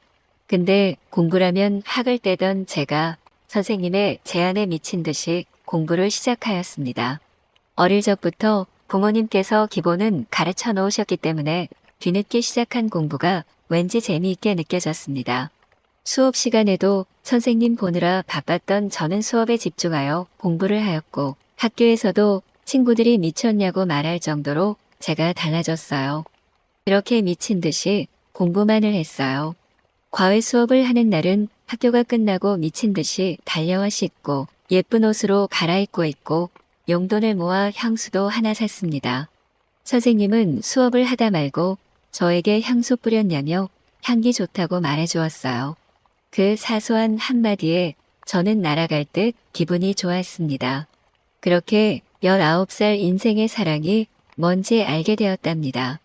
근데 공부라면 학을 떼던 제가 선생님의 제안에 미친 듯이 공부를 시작하였습니다. 어릴 적부터 부모님께서 기본은 가르쳐 놓으셨기 때문에 뒤늦게 시작한 공부가 왠지 재미있게 느껴졌습니다. 수업 시간에도 선생님 보느라 바빴던 저는 수업에 집중하여 공부를 하였고 학교에서도 친구들이 미쳤냐고 말할 정도로 제가 달라졌어요. 그렇게 미친 듯이 공부만을 했어요. 과외 수업을 하는 날은 학교가 끝나고 미친 듯이 달려와 씻고 예쁜 옷으로 갈아입고 있고 용돈을 모아 향수도 하나 샀습니다. 선생님은 수업을 하다 말고 저에게 향수 뿌렸냐며 향기 좋다고 말해주었어요. 그 사소한 한마디에 저는 날아갈 듯 기분이 좋았습니다. 그렇게 19살 인생의 사랑이 뭔지 알게 되었답니다.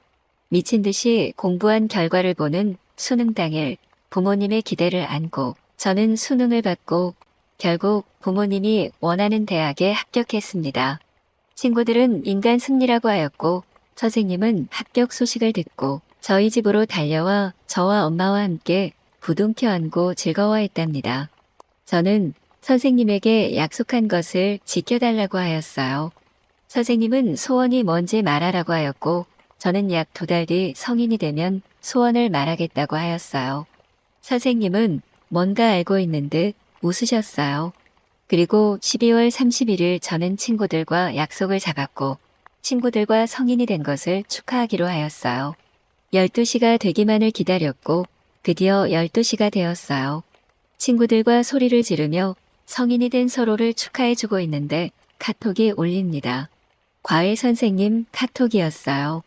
미친 듯이 공부한 결과를 보는 수능 당일 부모님의 기대를 안고 저는 수능을 받고 결국 부모님이 원하는 대학에 합격했습니다. 친구들은 인간 승리라고 하였고 선생님은 합격 소식을 듣고 저희 집으로 달려와 저와 엄마와 함께 부둥켜 안고 즐거워했답니다. 저는 선생님에게 약속한 것을 지켜달라고 하였어요. 선생님은 소원이 뭔지 말하라고 하였고 저는 약 2달 뒤 성인이 되면 소원을 말하겠다고 하였어요. 선생님은 뭔가 알고 있는 듯 웃으셨어요. 그리고 12월 31일 저는 친구들과 약속을 잡았고 친구들과 성인이 된 것을 축하하기로 하였어요. 12시가 되기만을 기다렸고 드디어 12시가 되었어요. 친구들과 소리를 지르며 성인이 된 서로를 축하해주고 있는데 카톡이 울립니다. 과외 선생님 카톡이었어요.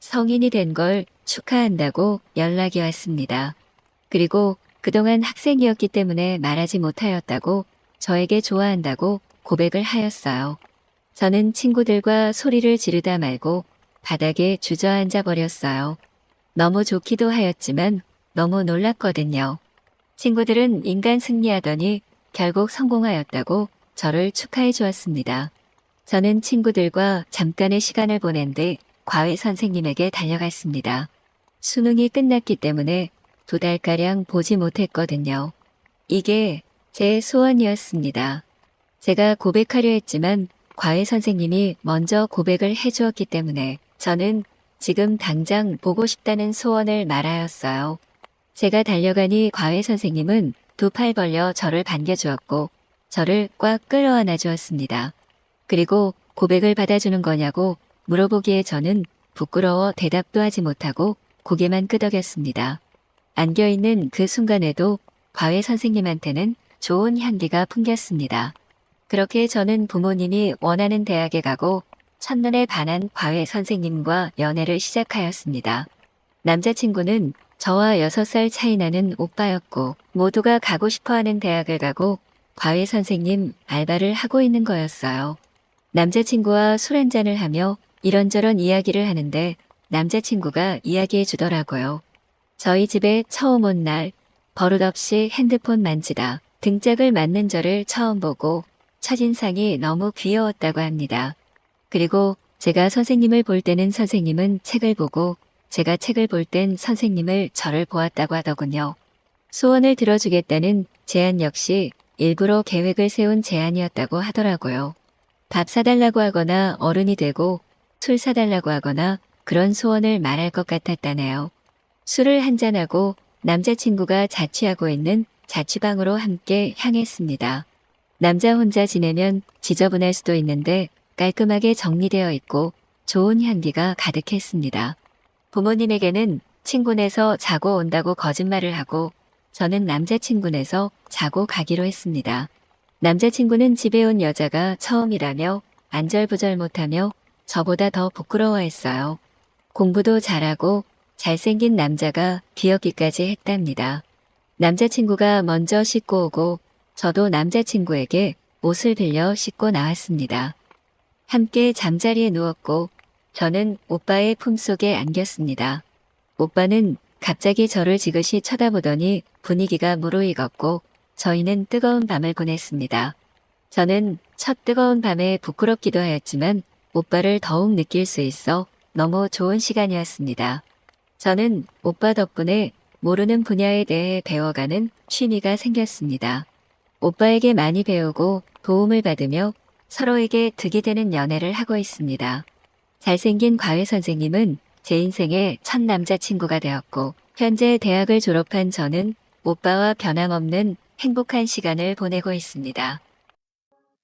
성인이 된 걸 축하한다고 연락이 왔습니다. 그리고 그동안 학생이었기 때문에 말하지 못하였다고 저에게 좋아한다고 고백을 하였어요. 저는 친구들과 소리를 지르다 말고 바닥에 주저앉아 버렸어요. 너무 좋기도 하였지만 너무 놀랐거든요. 친구들은 인간 승리하더니 결국 성공하였다고 저를 축하해 주었습니다. 저는 친구들과 잠깐의 시간을 보낸 뒤 과외 선생님에게 달려갔습니다. 수능이 끝났기 때문에 2달가량 보지 못했거든요. 이게 제 소원이었습니다. 제가 고백하려 했지만 과외 선생님이 먼저 고백을 해주었기 때문에 저는 지금 당장 보고 싶다는 소원을 말하였어요. 제가 달려가니 과외 선생님은 2팔 벌려 저를 반겨주었고 저를 꽉 끌어안아 주었습니다. 그리고 고백을 받아주는 거냐고 물어보기에 저는 부끄러워 대답도 하지 못하고 고개만 끄덕였습니다. 안겨있는 그 순간에도 과외 선생님한테는 좋은 향기가 풍겼습니다. 그렇게 저는 부모님이 원하는 대학에 가고 첫눈에 반한 과외 선생님과 연애를 시작하였습니다. 남자친구는 저와 6살 차이 나는 오빠였고 모두가 가고 싶어하는 대학을 가고 과외 선생님 알바를 하고 있는 거였어요. 남자친구와 술 한잔을 하며 이런저런 이야기를 하는데 남자친구가 이야기해 주더라고요. 저희 집에 처음 온 날 버릇없이 핸드폰 만지다 등짝을 맞는 저를 처음 보고 첫인상이 너무 귀여웠다고 합니다. 그리고 제가 선생님을 볼 때는 선생님은 책을 보고 제가 책을 볼 땐 선생님을 저를 보았다고 하더군요. 소원을 들어주겠다는 제안 역시 일부러 계획을 세운 제안이었다고 하더라고요. 밥 사달라고 하거나 어른이 되고 술 사달라고 하거나 그런 소원을 말할 것 같았다네요. 술을 한잔하고 남자친구가 자취하고 있는 자취방으로 함께 향했습니다. 남자 혼자 지내면 지저분할 수도 있는데 깔끔하게 정리되어 있고 좋은 향기가 가득했습니다. 부모님에게는 친구네서 자고 온다고 거짓말을 하고 저는 남자친구네서 자고 가기로 했습니다. 남자친구는 집에 온 여자가 처음이라며 안절부절 못하며 저보다 더 부끄러워했어요. 공부도 잘하고 잘생긴 남자가 귀엽기까지 했답니다. 남자친구가 먼저 씻고 오고 저도 남자친구에게 옷을 빌려 씻고 나왔습니다. 함께 잠자리에 누웠고 저는 오빠의 품속에 안겼습니다. 오빠는 갑자기 저를 지그시 쳐다보더니 분위기가 무르익었고 저희는 뜨거운 밤을 보냈습니다. 저는 첫 뜨거운 밤에 부끄럽기도 하였지만 오빠를 더욱 느낄 수 있어 너무 좋은 시간이었습니다. 저는 오빠 덕분에 모르는 분야에 대해 배워가는 취미가 생겼습니다. 오빠에게 많이 배우고 도움을 받으며 서로에게 득이 되는 연애를 하고 있습니다. 잘생긴 과외 선생님은 제 인생의 첫 남자친구가 되었고 현재 대학을 졸업한 저는 오빠와 변함없는 행복한 시간을 보내고 있습니다.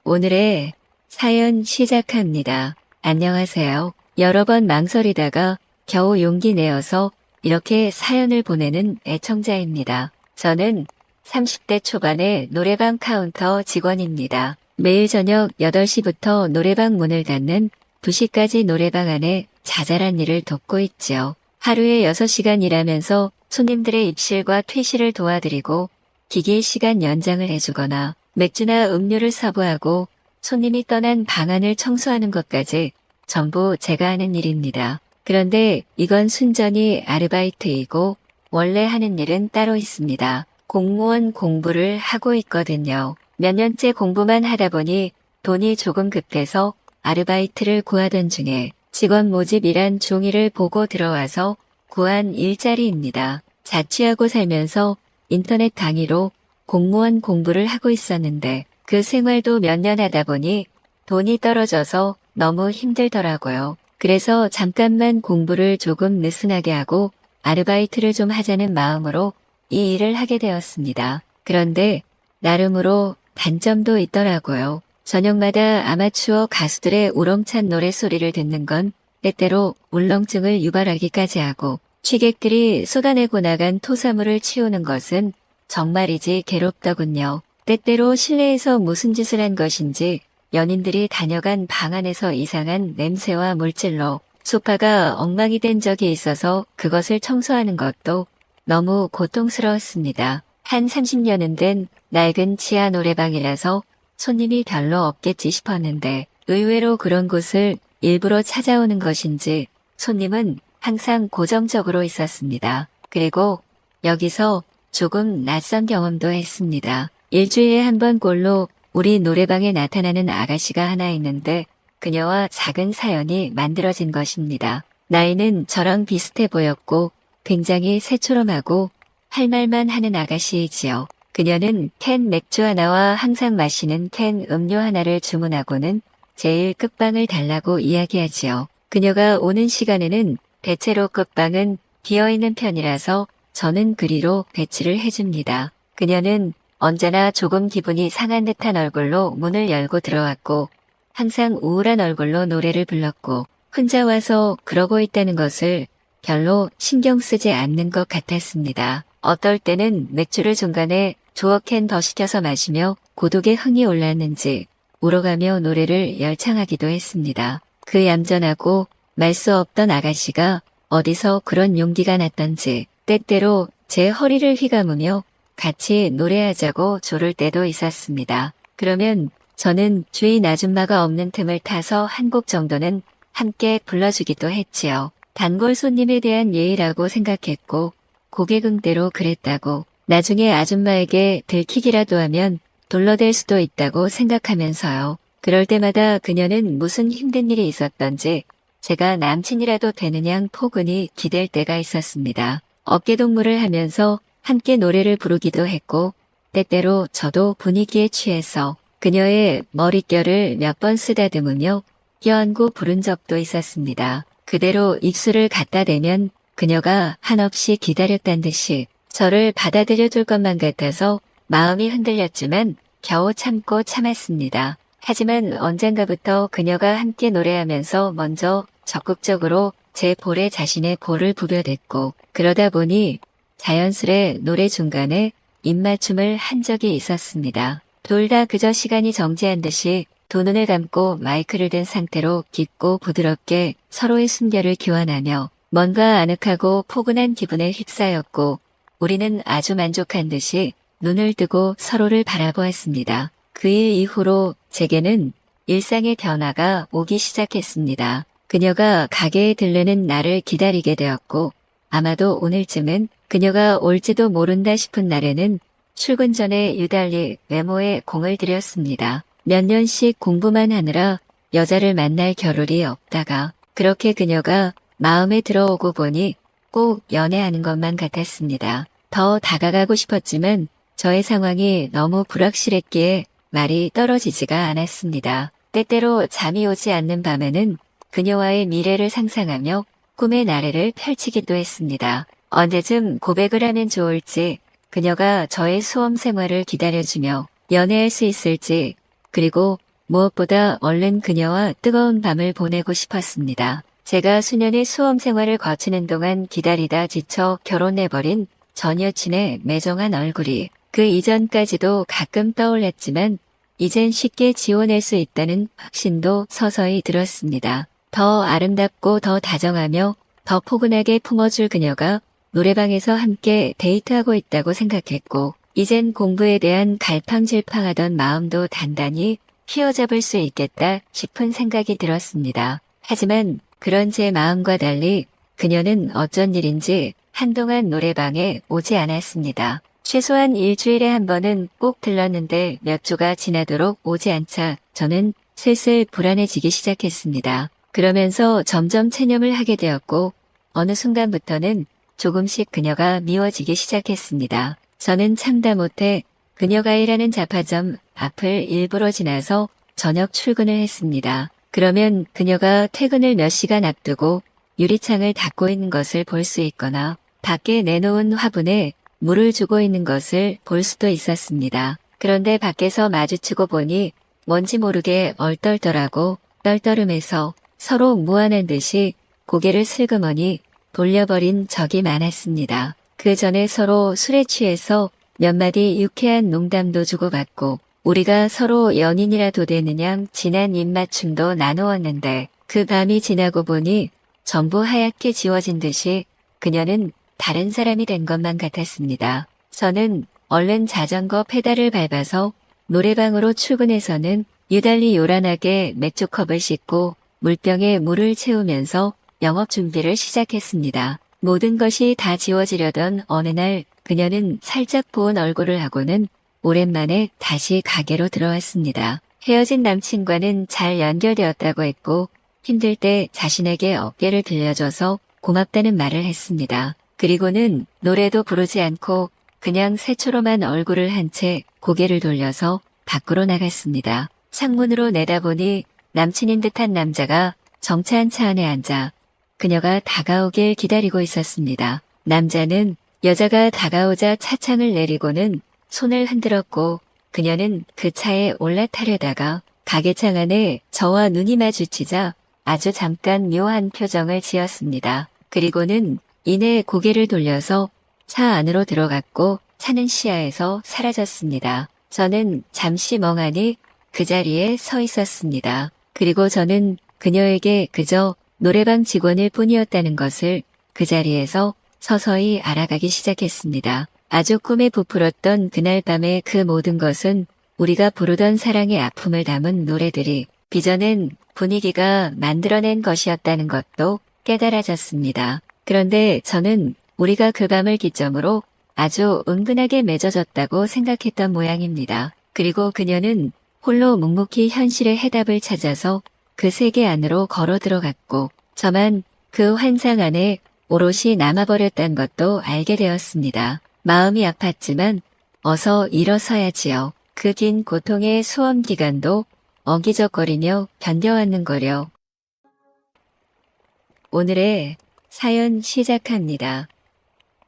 오늘의 사연 시작합니다. 안녕하세요. 여러 번 망설이다가 겨우 용기 내어서 이렇게 사연을 보내는 애청자입니다. 저는 30대 초반의 노래방 카운터 직원입니다. 매일 저녁 8시부터 노래방 문을 닫는 2시까지 노래방 안에 자잘한 일을 돕고 있지요. 하루에 6시간 일하면서 손님들의 입실과 퇴실을 도와드리고 기기 시간 연장을 해주거나 맥주나 음료를 서브하고 손님이 떠난 방 안을 청소하는 것까지 전부 제가 하는 일입니다. 그런데 이건 순전히 아르바이트이고 원래 하는 일은 따로 있습니다. 공무원 공부를 하고 있거든요. 몇 년째 공부만 하다 보니 돈이 조금 급해서 아르바이트를 구하던 중에 직원 모집이란 종이를 보고 들어와서 구한 일자리입니다. 자취하고 살면서 인터넷 강의로 공무원 공부를 하고 있었는데 그 생활도 몇 년 하다 보니 돈이 떨어져서 너무 힘들더라고요. 그래서 잠깐만 공부를 조금 느슨하게 하고 아르바이트를 좀 하자는 마음으로 이 일을 하게 되었습니다. 그런데 나름으로 단점도 있더라고요. 저녁마다 아마추어 가수들의 우렁찬 노래소리를 듣는 건 때때로 울렁증을 유발하기까지 하고 취객들이 쏟아내고 나간 토사물을 치우는 것은 정말이지 괴롭더군요. 때때로 실내에서 무슨 짓을 한 것인지 연인들이 다녀간 방 안에서 이상한 냄새와 물질로 소파가 엉망이 된 적이 있어서 그것을 청소하는 것도 너무 고통스러웠습니다. 한 30년은 된 낡은 지하 노래방이라서 손님이 별로 없겠지 싶었는데 의외로 그런 곳을 일부러 찾아오는 것인지 손님은 항상 고정적으로 있었습니다. 그리고 여기서 조금 낯선 경험도 했습니다. 일주일에 한 번 꼴로 우리 노래방에 나타나는 아가씨가 하나 있는데 그녀와 작은 사연이 만들어진 것입니다. 나이는 저랑 비슷해 보였고 굉장히 새초롬하고 할 말만 하는 아가씨이지요. 그녀는 캔 맥주 하나와 항상 마시는 캔 음료 하나를 주문하고는 제일 끝방을 달라고 이야기하지요. 그녀가 오는 시간에는 대체로 끝방은 비어있는 편이라서 저는 그리로 배치를 해줍니다. 그녀는 언제나 조금 기분이 상한 듯한 얼굴로 문을 열고 들어왔고 항상 우울한 얼굴로 노래를 불렀고 혼자 와서 그러고 있다는 것을 별로 신경 쓰지 않는 것 같았습니다. 어떨 때는 맥주를 중간에 조어캔 더 시켜서 마시며 고독에 흥이 올랐는지 울어가며 노래를 열창하기도 했습니다. 그 얌전하고 말 수 없던 아가씨가 어디서 그런 용기가 났던지 때때로 제 허리를 휘감으며 같이 노래하자고 조를 때도 있었습니다. 그러면 저는 주인 아줌마가 없는 틈을 타서 한 곡 정도는 함께 불러주기도 했지요. 단골 손님에 대한 예의라고 생각했고 고객응대로 그랬다고 나중에 아줌마에게 들키기라도 하면 돌러댈 수도 있다고 생각하면서요. 그럴 때마다 그녀는 무슨 힘든 일이 있었던지 제가 남친이라도 되는 양 포근히 기댈 때가 있었습니다. 어깨동무를 하면서 함께 노래를 부르기도 했고 때때로 저도 분위기에 취해서 그녀의 머릿결을 몇 번 쓰다듬으며 껴안고 부른 적도 있었습니다. 그대로 입술을 갖다 대면 그녀가 한없이 기다렸단 듯이 저를 받아들여 줄 것만 같아서 마음이 흔들렸지만 겨우 참고 참았습니다. 하지만 언젠가부터 그녀가 함께 노래하면서 먼저 적극적으로 제 볼에 자신의 볼을 부벼댔고 그러다 보니 자연스레 노래 중간에 입맞춤을 한 적이 있었습니다. 둘 다 그저 시간이 정지한 듯이 두 눈을 감고 마이크를 든 상태로 깊고 부드럽게 서로의 숨결을 교환하며 뭔가 아늑하고 포근한 기분에 휩싸였고 우리는 아주 만족한 듯이 눈을 뜨고 서로를 바라보았습니다. 그 일 이후로 제게는 일상의 변화가 오기 시작했습니다. 그녀가 가게에 들르는 나를 기다리게 되었고 아마도 오늘쯤은 그녀가 올지도 모른다 싶은 날에는 출근 전에 유달리 외모에 공을 들였습니다. 몇 년씩 공부만 하느라 여자를 만날 겨를이 없다가 그렇게 그녀가 마음에 들어오고 보니 꼭 연애하는 것만 같았습니다. 더 다가가고 싶었지만 저의 상황이 너무 불확실했기에 말이 떨어지지가 않았습니다. 때때로 잠이 오지 않는 밤에는 그녀와의 미래를 상상하며 꿈의 나래를 펼치기도 했습니다. 언제쯤 고백을 하면 좋을지, 그녀가 저의 수험 생활을 기다려주며 연애할 수 있을지, 그리고 무엇보다 얼른 그녀와 뜨거운 밤을 보내고 싶었습니다. 제가 수년의 수험 생활을 거치는 동안 기다리다 지쳐 결혼해버린 전 여친의 매정한 얼굴이 그 이전까지도 가끔 떠올랐지만 이젠 쉽게 지워낼 수 있다는 확신도 서서히 들었습니다. 더 아름답고 더 다정하며 더 포근하게 품어줄 그녀가 노래방에서 함께 데이트하고 있다고 생각했고 이젠 공부에 대한 갈팡질팡하던 마음도 단단히 휘어잡을 수 있겠다 싶은 생각이 들었습니다. 하지만 그런 제 마음과 달리 그녀는 어쩐 일인지 한동안 노래방에 오지 않았습니다. 최소한 일주일에 한 번은 꼭 들렀는데 몇 주가 지나도록 오지 않자 저는 슬슬 불안해지기 시작했습니다. 그러면서 점점 체념을 하게 되었고 어느 순간부터는 조금씩 그녀가 미워지기 시작했습니다. 저는 참다 못해 그녀가 일하는 잡화점 앞을 일부러 지나서 저녁 출근을 했습니다. 그러면 그녀가 퇴근을 몇 시간 앞두고 유리창을 닫고 있는 것을 볼 수 있거나 밖에 내놓은 화분에 물을 주고 있는 것을 볼 수도 있었습니다. 그런데 밖에서 마주치고 보니 뭔지 모르게 얼떨떨하고 떨떠름해서 서로 무안한 듯이 고개를 슬그머니 돌려버린 적이 많았습니다. 그 전에 서로 술에 취해서 몇 마디 유쾌한 농담도 주고받고 우리가 서로 연인이라도 되는 양 진한 입맞춤도 나누었는데 그 밤이 지나고 보니 전부 하얗게 지워진 듯이 그녀는 다른 사람이 된 것만 같았습니다. 저는 얼른 자전거 페달을 밟아서 노래방으로 출근해서는 유달리 요란하게 맥주컵을 씻고 물병에 물을 채우면서 영업 준비를 시작했습니다. 모든 것이 다 지워지려던 어느 날 그녀는 살짝 부은 얼굴을 하고는 오랜만에 다시 가게로 들어왔습니다. 헤어진 남친과는 잘 연결되었다고 했고 힘들 때 자신에게 어깨를 빌려줘서 고맙다는 말을 했습니다. 그리고는 노래도 부르지 않고 그냥 새초롬한 얼굴을 한 채 고개를 돌려서 밖으로 나갔습니다. 창문으로 내다보니 남친인 듯한 남자가 정차한 차 안에 앉아 그녀가 다가오길 기다리고 있었습니다. 남자는 여자가 다가오자 차창을 내리고는 손을 흔들었고 그녀는 그 차에 올라타려다가 가게창 안에 저와 눈이 마주치자 아주 잠깐 묘한 표정을 지었습니다. 그리고는 이내 고개를 돌려서 차 안으로 들어갔고 차는 시야에서 사라졌습니다. 저는 잠시 멍하니 그 자리에 서 있었습니다. 그리고 저는 그녀에게 그저 노래방 직원일 뿐이었다는 것을 그 자리에서 서서히 알아가기 시작했습니다. 아주 꿈에 부풀었던 그날 밤의 그 모든 것은 우리가 부르던 사랑의 아픔을 담은 노래들이 빚어낸 분위기가 만들어낸 것이었다는 것도 깨달아졌습니다. 그런데 저는 우리가 그 밤을 기점으로 아주 은근하게 맺어졌다고 생각했던 모양입니다. 그리고 그녀는 홀로 묵묵히 현실의 해답을 찾아서 그 세계 안으로 걸어 들어갔고 저만 그 환상 안에 오롯이 남아버렸단 것도 알게 되었습니다. 마음이 아팠지만 어서 일어서야지요. 그 긴 고통의 수험 기간도 어기적거리며 견뎌왔는 거려. 오늘의 사연 시작합니다.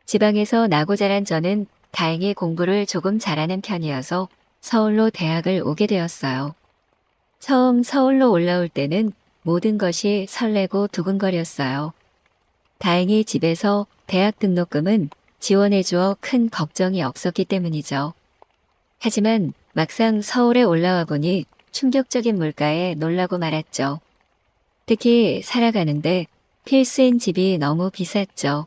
지방에서 나고 자란 저는 다행히 공부를 조금 잘하는 편이어서 서울로 대학을 오게 되었어요. 처음 서울로 올라올 때는 모든 것이 설레고 두근거렸어요. 다행히 집에서 대학 등록금은 지원해주어 큰 걱정이 없었기 때문이죠. 하지만 막상 서울에 올라와 보니 충격적인 물가에 놀라고 말았죠. 특히 살아가는데 필수인 집이 너무 비쌌죠.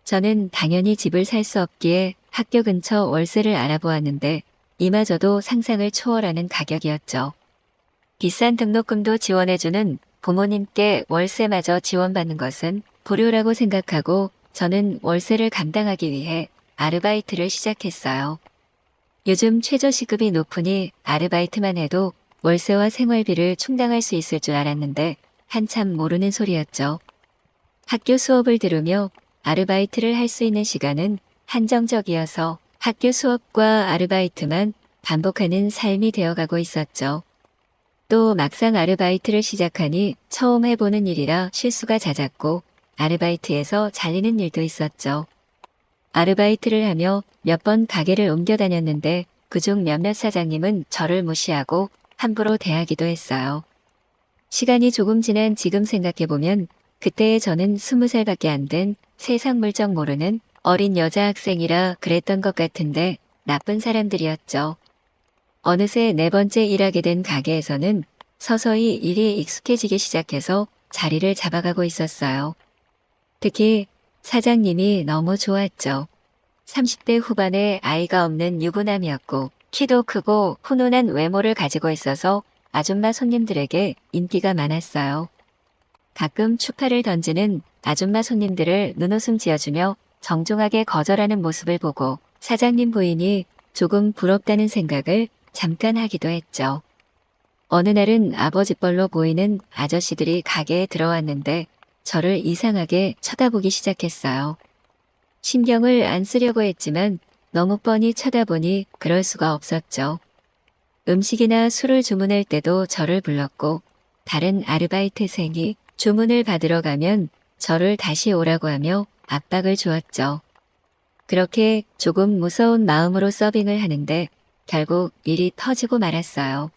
저는 당연히 집을 살 수 없기에 학교 근처 월세를 알아보았는데 이마저도 상상을 초월하는 가격이었죠. 비싼 등록금도 지원해주는 부모님께 월세마저 지원받는 것은 불효라고 생각하고 저는 월세를 감당하기 위해 아르바이트를 시작했어요. 요즘 최저시급이 높으니 아르바이트만 해도 월세와 생활비를 충당할 수 있을 줄 알았는데 한참 모르는 소리였죠. 학교 수업을 들으며 아르바이트를 할 수 있는 시간은 한정적이어서 학교 수업과 아르바이트만 반복하는 삶이 되어가고 있었죠. 또 막상 아르바이트를 시작하니 처음 해보는 일이라 실수가 잦았고 아르바이트에서 잘리는 일도 있었죠. 아르바이트를 하며 몇 번 가게를 옮겨 다녔는데 그중 몇몇 사장님은 저를 무시하고 함부로 대하기도 했어요. 시간이 조금 지난 지금 생각해보면 그때의 저는 20살밖에 안 된 세상 물정 모르는 어린 여자 학생이라 그랬던 것 같은데 나쁜 사람들이었죠. 어느새 네 번째 일하게 된 가게에서는 서서히 일이 익숙해지기 시작해서 자리를 잡아가고 있었어요. 특히 사장님이 너무 좋았죠. 30대 후반의 아이가 없는 유부남이었고 키도 크고 훈훈한 외모를 가지고 있어서 아줌마 손님들에게 인기가 많았어요. 가끔 추파를 던지는 아줌마 손님들을 눈웃음 지어주며 정중하게 거절하는 모습을 보고 사장님 부인이 조금 부럽다는 생각을 잠깐 하기도 했죠. 어느 날은 아버지뻘로 보이는 아저씨들이 가게에 들어왔는데 저를 이상하게 쳐다보기 시작했어요. 신경을 안 쓰려고 했지만 너무 뻔히 쳐다보니 그럴 수가 없었죠. 음식이나 술을 주문할 때도 저를 불렀고 다른 아르바이트생이 주문을 받으러 가면 저를 다시 오라고 하며 압박을 주었죠. 그렇게 조금 무서운 마음으로 서빙을 하는데 결국 일이 터지고 말았어요.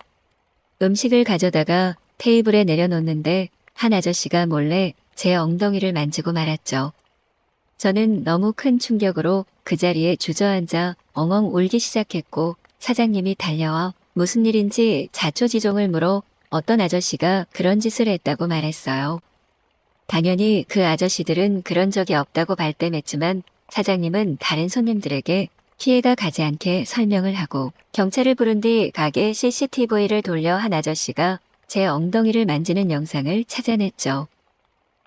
음식을 가져다가 테이블에 내려놓는데 한 아저씨가 몰래 제 엉덩이를 만지고 말았죠. 저는 너무 큰 충격으로 그 자리에 주저앉아 엉엉 울기 시작했고 사장님이 달려와 무슨 일인지 자초지종을 물어 어떤 아저씨가 그런 짓을 했다고 말했어요. 당연히 그 아저씨들은 그런 적이 없다고 발뺌했지만 사장님은 다른 손님들에게 피해가 가지 않게 설명을 하고 경찰을 부른 뒤 가게 CCTV를 돌려 한 아저씨가 제 엉덩이를 만지는 영상을 찾아냈죠.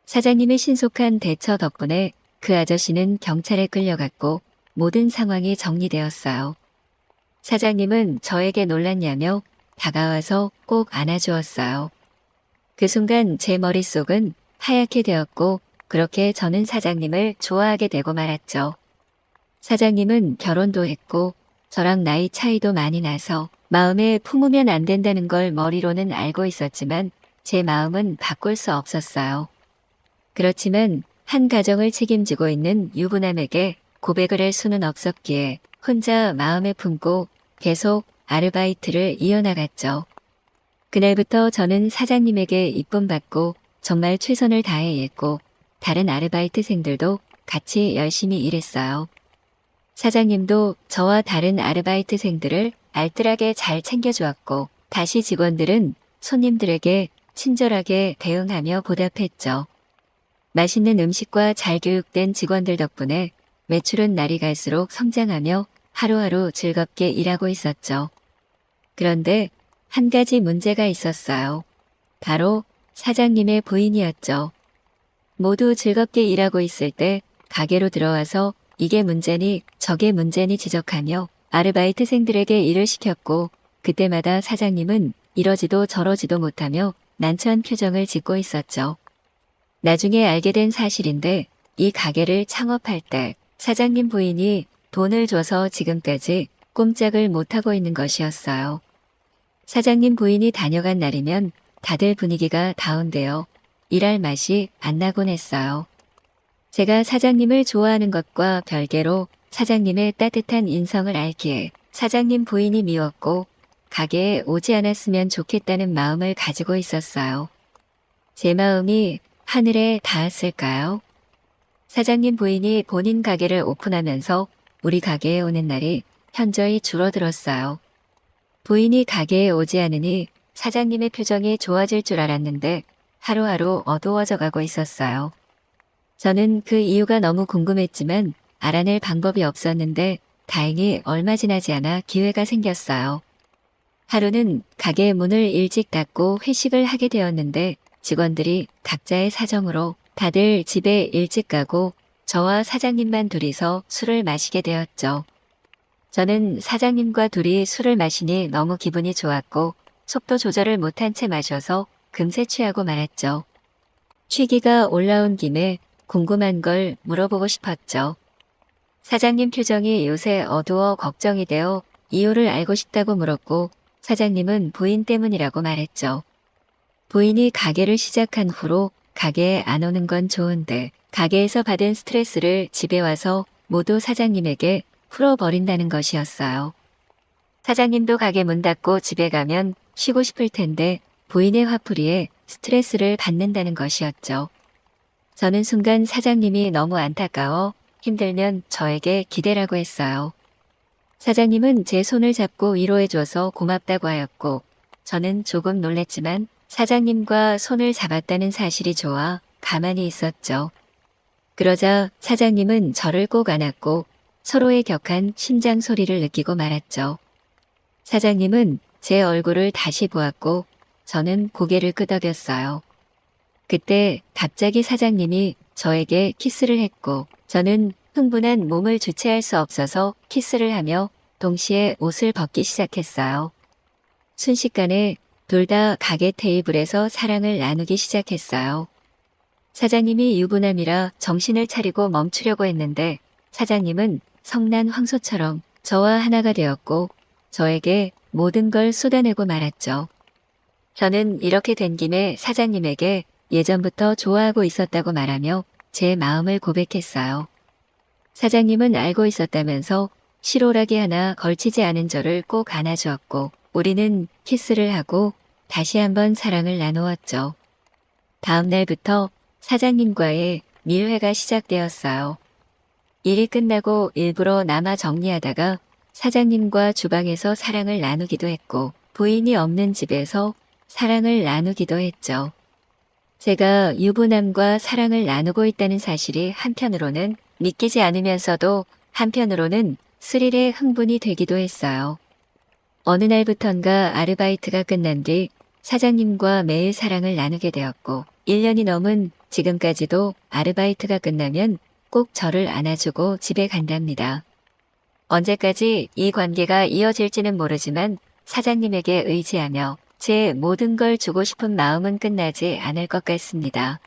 사장님의 신속한 대처 덕분에 그 아저씨는 경찰에 끌려갔고 모든 상황이 정리되었어요. 사장님은 저에게 놀랐냐며 다가와서 꼭 안아주었어요. 그 순간 제 머릿속은 하얗게 되었고 그렇게 저는 사장님을 좋아하게 되고 말았죠. 사장님은 결혼도 했고 저랑 나이 차이도 많이 나서 마음에 품으면 안 된다는 걸 머리로는 알고 있었지만 제 마음은 바꿀 수 없었어요. 그렇지만 한 가정을 책임지고 있는 유부남에게 고백을 할 수는 없었기에 혼자 마음에 품고 계속 아르바이트를 이어나갔죠. 그날부터 저는 사장님에게 이쁨받고 정말 최선을 다해 일했고 다른 아르바이트생들도 같이 열심히 일했어요. 사장님도 저와 다른 아르바이트생들을 알뜰하게 잘 챙겨주었고 다시 직원들은 손님들에게 친절하게 대응하며 보답했죠. 맛있는 음식과 잘 교육된 직원들 덕분에 매출은 날이 갈수록 성장하며 하루하루 즐겁게 일하고 있었죠. 그런데 한 가지 문제가 있었어요. 바로 사장님의 부인이었죠. 모두 즐겁게 일하고 있을 때 가게로 들어와서 이게 문제니 저게 문제니 지적하며 아르바이트생들에게 일을 시켰고, 그때마다 사장님은 이러지도 저러지도 못하며 난처한 표정을 짓고 있었죠. 나중에 알게 된 사실인데, 이 가게를 창업할 때 사장님 부인이 돈을 줘서 지금까지 꼼짝을 못하고 있는 것이었어요. 사장님 부인이 다녀간 날이면 다들 분위기가 다운되어 일할 맛이 안 나곤 했어요. 제가 사장님을 좋아하는 것과 별개로 사장님의 따뜻한 인성을 알기에 사장님 부인이 미웠고 가게에 오지 않았으면 좋겠다는 마음을 가지고 있었어요. 제 마음이 하늘에 닿았을까요? 사장님 부인이 본인 가게를 오픈하면서 우리 가게에 오는 날이 현저히 줄어들었어요. 부인이 가게에 오지 않으니 사장님의 표정이 좋아질 줄 알았는데 하루하루 어두워져 가고 있었어요. 저는 그 이유가 너무 궁금했지만 알아낼 방법이 없었는데 다행히 얼마 지나지 않아 기회가 생겼어요. 하루는 가게 문을 일찍 닫고 회식을 하게 되었는데 직원들이 각자의 사정으로 다들 집에 일찍 가고 저와 사장님만 둘이서 술을 마시게 되었죠. 저는 사장님과 둘이 술을 마시니 너무 기분이 좋았고 속도 조절을 못한 채 마셔서 금세 취하고 말았죠. 취기가 올라온 김에 궁금한 걸 물어보고 싶었죠. 사장님 표정이 요새 어두워 걱정이 되어 이유를 알고 싶다고 물었고 사장님은 부인 때문이라고 말했죠. 부인이 가게를 시작한 후로 가게에 안 오는 건 좋은데 가게에서 받은 스트레스를 집에 와서 모두 사장님에게 풀어버린다는 것이었어요. 사장님도 가게 문 닫고 집에 가면 쉬고 싶을 텐데 부인의 화풀이에 스트레스를 받는다는 것이었죠. 저는 순간 사장님이 너무 안타까워 힘들면 저에게 기대라고 했어요. 사장님은 제 손을 잡고 위로해줘서 고맙다고 하였고 저는 조금 놀랬지만 사장님과 손을 잡았다는 사실이 좋아 가만히 있었죠. 그러자 사장님은 저를 꼭 안았고 서로의 격한 심장 소리를 느끼고 말았죠. 사장님은 제 얼굴을 다시 보았고 저는 고개를 끄덕였어요. 그때 갑자기 사장님이 저에게 키스를 했고 저는 흥분한 몸을 주체할 수 없어서 키스를 하며 동시에 옷을 벗기 시작했어요. 순식간에 둘 다 가게 테이블에서 사랑을 나누기 시작했어요. 사장님이 유부남이라 정신을 차리고 멈추려고 했는데 사장님은 성난 황소처럼 저와 하나가 되었고 저에게 모든 걸 쏟아내고 말았죠. 저는 이렇게 된 김에 사장님에게 예전부터 좋아하고 있었다고 말하며 제 마음을 고백했어요. 사장님은 알고 있었다면서 실오라기 하나 걸치지 않은 저를 꼭 안아주었고 우리는 키스를 하고 다시 한번 사랑을 나누었죠. 다음 날부터 사장님과의 밀회가 시작되었어요. 일이 끝나고 일부러 남아 정리하다가 사장님과 주방에서 사랑을 나누기도 했고 부인이 없는 집에서 사랑을 나누기도 했죠. 제가 유부남과 사랑을 나누고 있다는 사실이 한편으로는 믿기지 않으면서도 한편으로는 스릴에 흥분이 되기도 했어요. 어느 날부턴가 아르바이트가 끝난 뒤 사장님과 매일 사랑을 나누게 되었고 1년이 넘은 지금까지도 아르바이트가 끝나면 꼭 저를 안아주고 집에 간답니다. 언제까지 이 관계가 이어질지는 모르지만 사장님에게 의지하며 제 모든 걸 주고 싶은 마음은 끝나지 않을 것 같습니다.